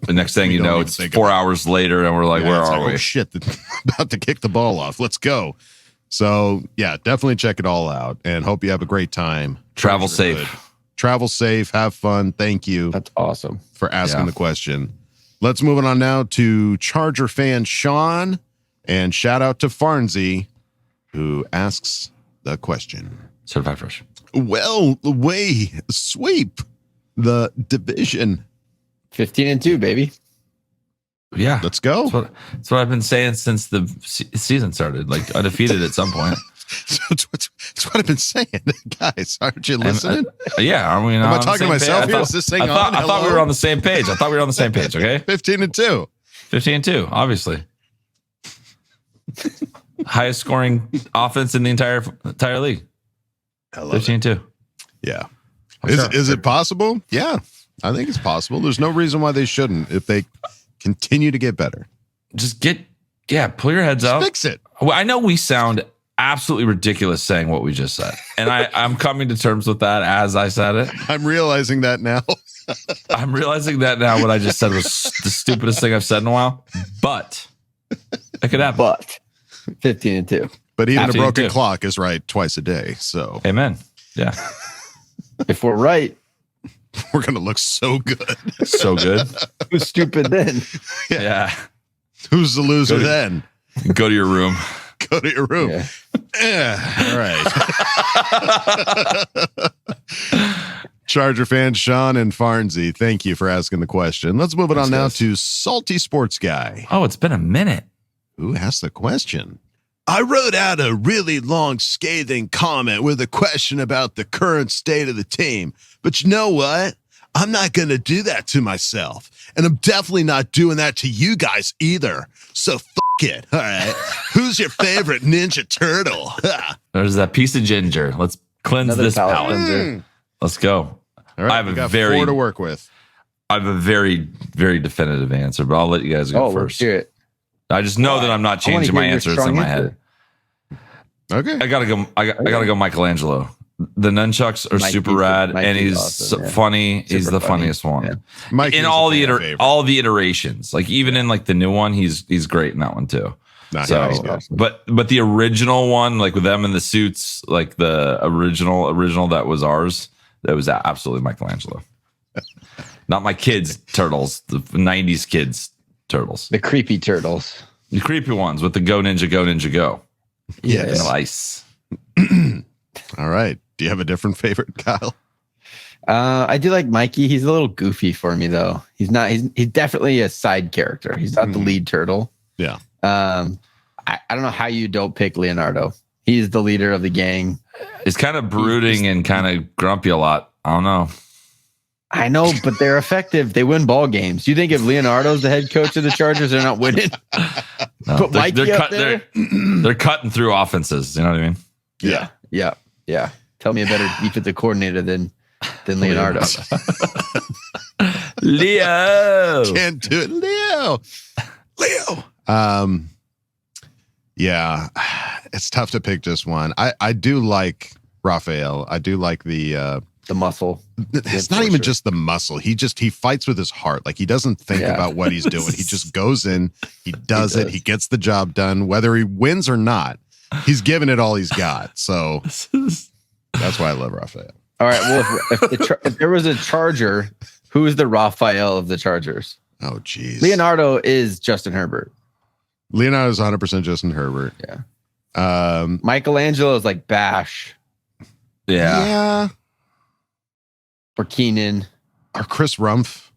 The next thing you know, it's 4 hours later, and we're like, where are we? Oh shit! About to kick the ball off. Let's go. So yeah, definitely check it all out, and hope you have a great time. Travel safe. Travel safe. Have fun. Thank you. That's awesome for asking the question. Let's move on now to Charger fan Sean, and shout out to Farnsey, who asks the question. Certified fresh. Well, we sweep the division. 15-2, baby. Yeah, let's go. That's what I've been saying since the season started. Like undefeated at some point. That's what I've been saying, guys. Aren't you listening? Are we? Am I talking to myself here? Is this thing on? I thought we were on the same page. Okay, 15-2. 15-2, obviously. Highest scoring offense in the entire league. 15-2. Yeah. Is it possible? Yeah. I think it's possible. There's no reason why they shouldn't if they continue to get better. Just pull your heads up. Fix it. Well, I know we sound absolutely ridiculous saying what we just said. And I'm coming to terms with that as I said it. I'm realizing that now. What I just said was the stupidest thing I've said in a while. But it could happen. But 15-2. But even a broken clock is right twice a day. So amen. Yeah. If we're right, we're going to look so good. So good. Who's stupid then? Yeah. Who's the loser then? Go to your room. Go to your room. All right. Charger fan Sean and Farnsey, thank you for asking the question. Let's move it on now to Salty Sports Guy. Oh, it's been a minute. Who asked the question? I wrote out a really long, scathing comment with a question about the current state of the team. But you know what? I'm not going to do that to myself. And I'm definitely not doing that to you guys either. So it. All right. Who's your favorite Ninja Turtle? There's that piece of ginger. Let's cleanse this palate. Let's go. All right. I have four to work with. I have a very, very definitive answer, but I'll let you guys go first. Let's hear it. I just know that I'm not changing my answer. It's in my head. Okay. I gotta go Michelangelo. The nunchucks are super rad, and he's awesome, funny. He's the funniest one. Yeah. In all the iterations, like even in like the new one, he's great in that one too. Awesome. But the original one, like with them in the suits, like the original that was ours, that was absolutely Michelangelo. Not my kids' turtles, the 90s kids' turtles. The creepy turtles. The creepy ones with the Go Ninja, Go Ninja, Go. Yes. Nice. All right. Do you have a different favorite, Kyle? I do like Mikey. He's a little goofy for me, though. He's definitely a side character. He's not the lead turtle. Yeah. I don't know how you don't pick Leonardo. He's the leader of the gang. He's kind of brooding and kind of grumpy a lot. I don't know. I know, but they're effective. They win ball games. You think if Leonardo's the head coach of the Chargers, they're not winning? No, Put Mikey up there? They're cutting through offenses. You know what I mean? Yeah. Tell me a better defensive coordinator than Leonardo. Leo. Can't do it. Leo. Yeah. It's tough to pick just one. I do like Raphael. I do like the muscle. It's not even just the muscle. He fights with his heart. Like he doesn't think about what he's doing. He just goes in, he does it, he gets the job done, whether he wins or not. He's giving it all he's got. So that's why I love Raphael. All right. Well, if there was a Charger, who is the Raphael of the Chargers? Oh, geez. Leonardo is Justin Herbert. Leonardo's 100% Justin Herbert. Yeah. Michelangelo is like Bash. Yeah. Or Keenan. Or Chris Rumpf.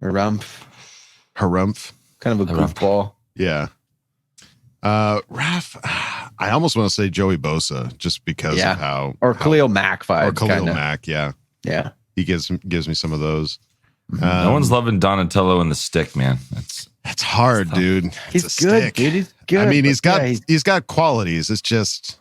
Or Rumpf. Harumph. kind of a goofball. Yeah. Raph, I almost want to say Joey Bosa just because of how. Or Khalil Mack vibes. Or Khalil Mack, yeah. Yeah. He gives me some of those. No one's loving Donatello in the stick, man. That's hard, dude. He's it's good, stick. dude. He's good. I mean, he's got qualities. It's just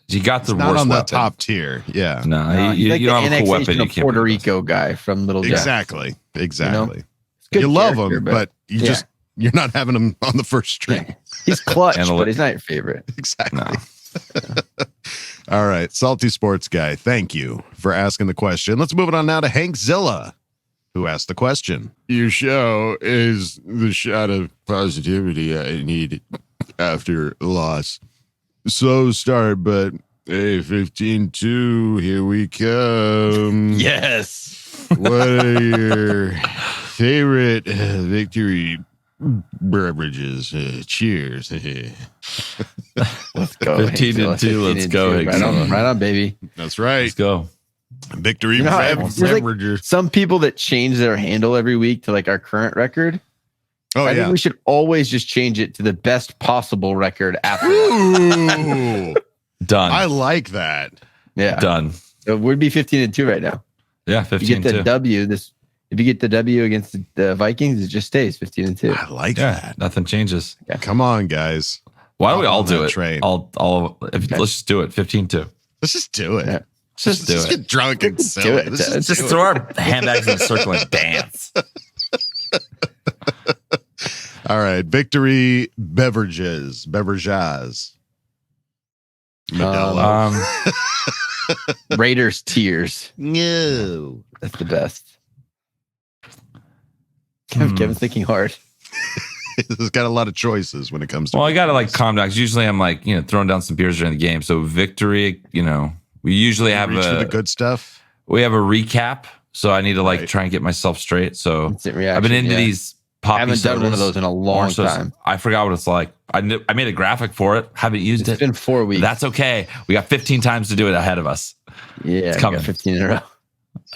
you got the not worst on weapon. the top tier. Yeah. No, he's like you the don't have a cool weapon. annexation You of can't Puerto beat this. Rico guy from Little Jack. Exactly. Exactly. Good You love character, him, but you're not having him on the first string. He's clutch, but he's not your favorite. Exactly. All right. Salty Sports Guy, thank you for asking the question. Let's move it on now to Hank Zilla, who asked the question. Your show is the shot of positivity I need after loss. Slow start, but hey, 15-2, here we come. Yes. What are your favorite victory beverages? Cheers. Let's go. 15-2. Let's go. Right on, baby. That's right. Let's go. Victory there's beverages. like some people that change their handle every week to like our current record. Oh, I think we should always just change it to the best possible record after. Ooh. Done. I like that. Yeah. Done. It would be 15-2 right now. Yeah, 15-2. You get the W. If you get the W against the Vikings, it just stays 15-2. I like that. Nothing changes. Yeah. Come on, guys. Why don't we all on do that it? train. Let's just do it. 15-2. Let's just do it. Yeah. Just do it. Get drunk and silly. Let's just throw our handbags in a circle and dance. All right. Victory beverages. Raiders tears. No. That's the best. Kevin's thinking hard. He's got a lot of choices when it comes to. Well, I got to like calm down because usually I'm like, throwing down some beers during the game. So victory, we usually have reach for the good stuff. We have a recap. So I need to try and get myself straight. So I've been into these poppy I haven't done one of those in a long time. I forgot what it's like. I made a graphic for it. Haven't used it. It's been 4 weeks. That's okay. We got 15 times to do it ahead of us. Yeah, it's coming. Got 15 in a row.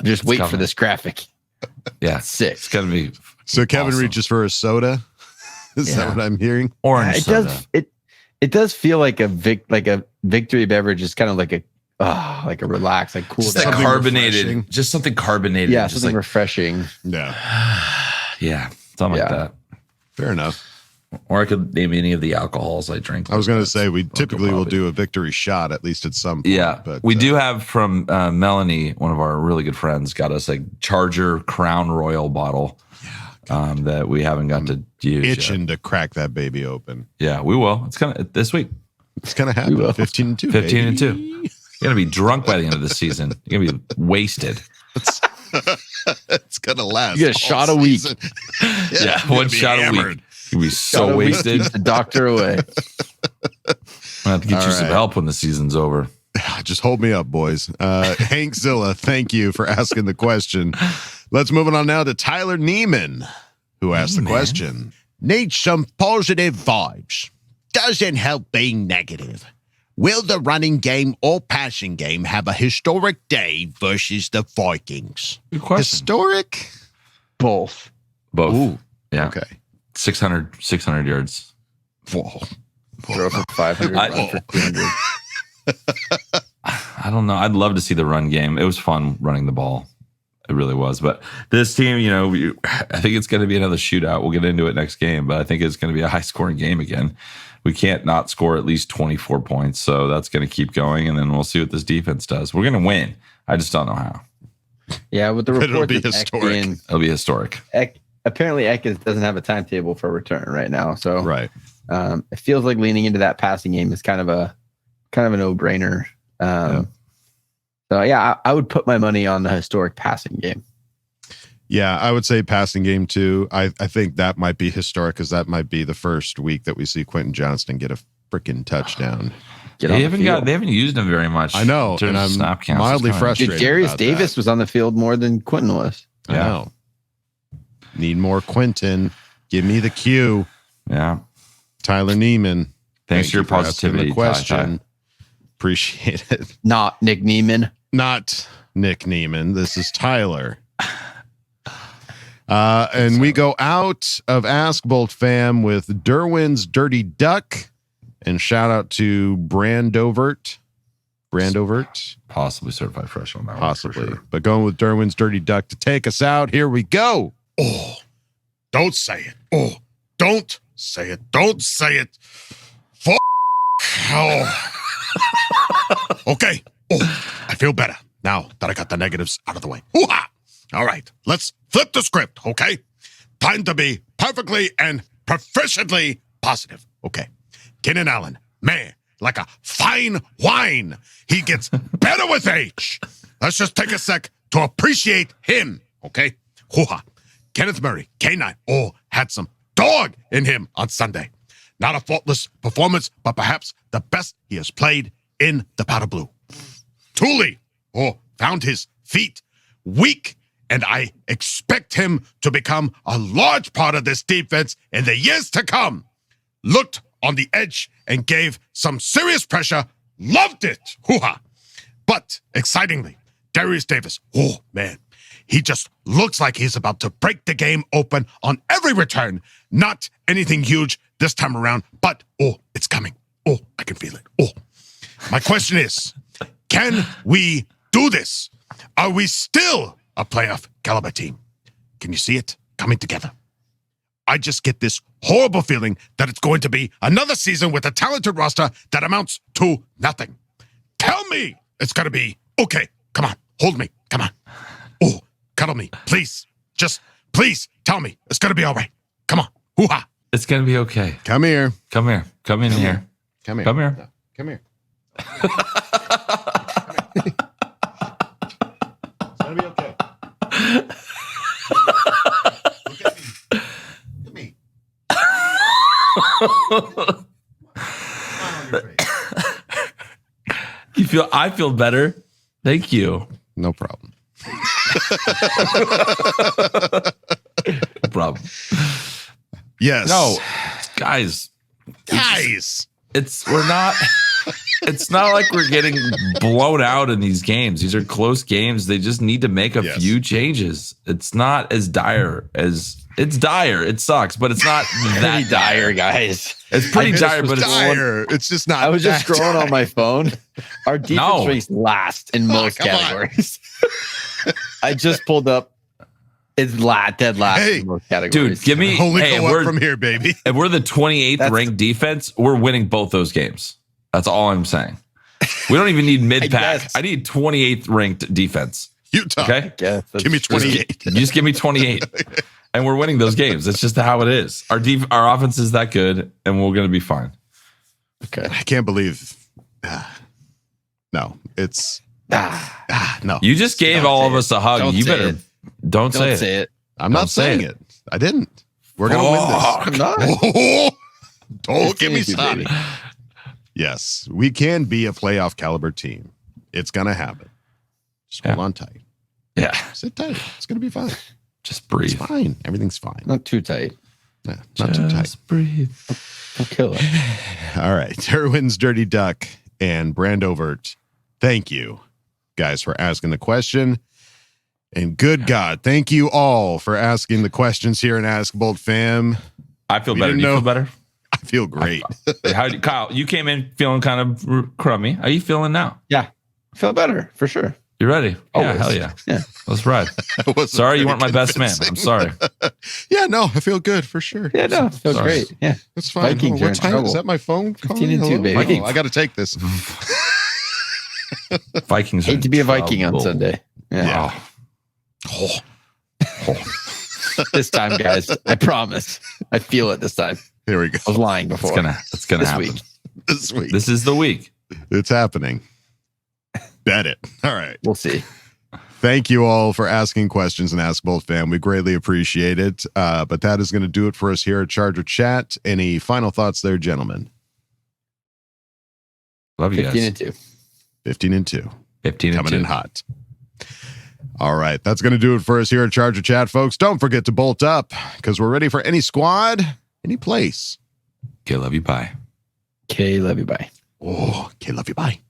Just wait for this graphic. Yeah, sick. It's gonna be. So Kevin reaches for a soda. Is that what I'm hearing? Orange soda. It does feel like a victory beverage is kind of like a relax, like cool. Just carbonated. Refreshing. Just something carbonated. Yeah, just something refreshing. Yeah. Yeah. Something like that. Fair enough. Or I could name any of the alcohols I drink. I was going to say we typically will do a victory shot at least at some point. Yeah, but we do have from Melanie, one of our really good friends, got us a Charger Crown Royal bottle that we haven't got to use. Itching to crack that baby open. Yeah, we will. It's gonna this week. It's gonna happen. 15-2. 15-2. You're gonna be drunk by the end of the season. You're gonna be wasted. It's gonna last. You get a shot a week. Yeah, one shot a week. You'll be so wasted. The doctor away. I'll have to get you some help when the season's over. Just hold me up, boys. Hank Zilla, thank you for asking the question. Let's move on now to Tyler Neiman, who asked the question. Need some positive vibes. Doesn't help being negative. Will the running game or passing game have a historic day versus the Vikings? Good question. Historic? Both. Ooh, yeah. Okay. 600 yards. Whoa. Throw for 500. Run for 200. I don't know. I'd love to see the run game. It was fun running the ball. It really was. But this team, I think it's going to be another shootout. We'll get into it next game, but I think it's going to be a high-scoring game again. We can't not score at least 24 points, so that's going to keep going, and then we'll see what this defense does. We're going to win. I just don't know how. Yeah, with the report, it'll be historic. It'll be historic. Apparently, Eck doesn't have a timetable for return right now, so right. It feels like leaning into that passing game is kind of a no-brainer. So yeah, I would put my money on the historic passing game. Yeah, I would say passing game too. I think that might be historic because that might be the first week that we see Quentin Johnston get a freaking touchdown. They haven't used him very much. I know, and I'm snap counts. mildly frustrated. Darius Davis was on the field more than Quentin was. I know. Need more Quentin. Give me the cue. Yeah. Tyler Neiman. Thanks for your positivity. The question. Appreciate it. Not Nick Neiman. Not Nick Neiman. This is Tyler. And we go out of Ask Boltfam with Derwin's Dirty Duck. And shout out to Brandovert. Possibly certified fresh on that Possibly. one. For sure. But going with Derwin's Dirty Duck to take us out. Here we go. Oh, don't say it. Oh, don't say it. Don't say it. Oh. Okay. Oh, I feel better now that I got the negatives out of the way. Hoo-ha! All right, let's flip the script, okay? Time to be perfectly and proficiently positive. Okay. Keenan Allen, man, like a fine wine. He gets better with age. Let's just take a sec to appreciate him, okay? Hoo-ha. Kenneth Murray, K9, had some dog in him on Sunday. Not a faultless performance, but perhaps the best he has played in the powder blue. Thule, found his feet weak, and I expect him to become a large part of this defense in the years to come. Looked on the edge and gave some serious pressure. Loved it. Hoo-ha. But excitingly, Darius Davis, man, he just looks like he's about to break the game open on every return. Not anything huge this time around, but it's coming. I can feel it. My question is, can we do this? Are we still a playoff caliber team? Can you see it coming together? I just get this horrible feeling that it's going to be another season with a talented roster that amounts to nothing. Tell me it's going to be okay. Come on, hold me. Come on. Cuddle me, please. Just please tell me it's going to be all right. Come on. Hoo-ha. It's going to be okay. Come here. Come here. Come in here. Come here. Come here. No, come here. It's going to be okay. Look at me. I feel better. Thank you. No problem. No problem. Yes. No, guys. It's not like we're getting blown out in these games. These are close games. They just need to make a few changes. It's not as dire as it's dire. It sucks, but it's not that dire, guys. It's pretty dire, but it's dire. It's just not. I was just scrolling dire. on my phone. Our defense ranks last in most categories. I just pulled up. It's dead last in most categories. Dude, give me only go up from here, baby. If we're the 28th ranked defense, we're winning both those games. That's all I'm saying. We don't even need mid-pack. I need 28th ranked defense. Utah. Okay? Give me 28. Just give me 28. And we're winning those games. That's just how it is. Our offense is that good, and we're going to be fine. Okay. I can't believe. No, it's. No. You just gave all of us a hug. You better. Don't say it. I'm not saying it. I didn't. We're going to win this. I'm not. Don't get me started. Yes, we can be a playoff caliber team. It's going to happen. Just hold on tight. Yeah. Sit tight. It's going to be fine. Just breathe. It's fine. Everything's fine. Not too tight. Yeah, not too tight. Just breathe. I'll kill it. All right. Derwin's Dirty Duck and Brandovert. Thank you, guys, for asking the question. And good God, thank you all for asking the questions here in Ask Boltfam. I feel better. Do you feel better? I feel great. Kyle, you came in feeling kind of crummy. How are you feeling now? Yeah. I feel better, for sure. You ready? Always. Yeah, hell yeah. Yeah. Let's ride. Sorry you weren't my best man. I'm sorry. Yeah, no, I feel good for sure. Yeah, no, it feels great. Yeah. That's fine. Vikings are in what time trouble. is that? My phone? 15-2, baby. I got to take this. Vikings. Hate to be a Viking on Sunday. Yeah. This time, guys. I promise. I feel it this time. Here we go. I was lying before. It's gonna happen. This week. This is the week. It's happening. Bet it. All right. We'll see. Thank you all for asking questions and Ask Boltfam. We greatly appreciate it. But that is going to do it for us here at Charger Chat. Any final thoughts there, gentlemen? Love you 15 guys. and 2. 15 and 2. 15 and Coming 2. in hot. All right. That's going to do it for us here at Charger Chat, folks. Don't forget to bolt up because we're ready for any squad, any place. Okay, love you. Bye. Okay, love you. Bye. Oh, okay, love you. Bye.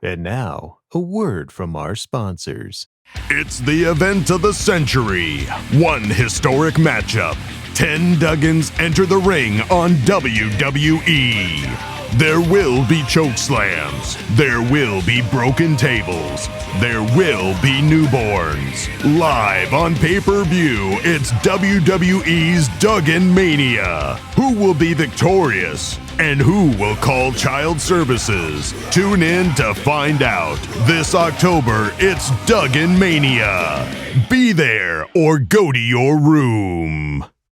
And now, a word from our sponsors. It's the event of the century. One historic matchup. 10 Duggins enter the ring on WWE. There will be choke slams. There will be broken tables. There will be newborns. Live on pay-per-view, it's WWE's Duggin Mania. Who will be victorious? And who will call child services? Tune in to find out. This October, it's Duggin Mania. Be there or go to your room.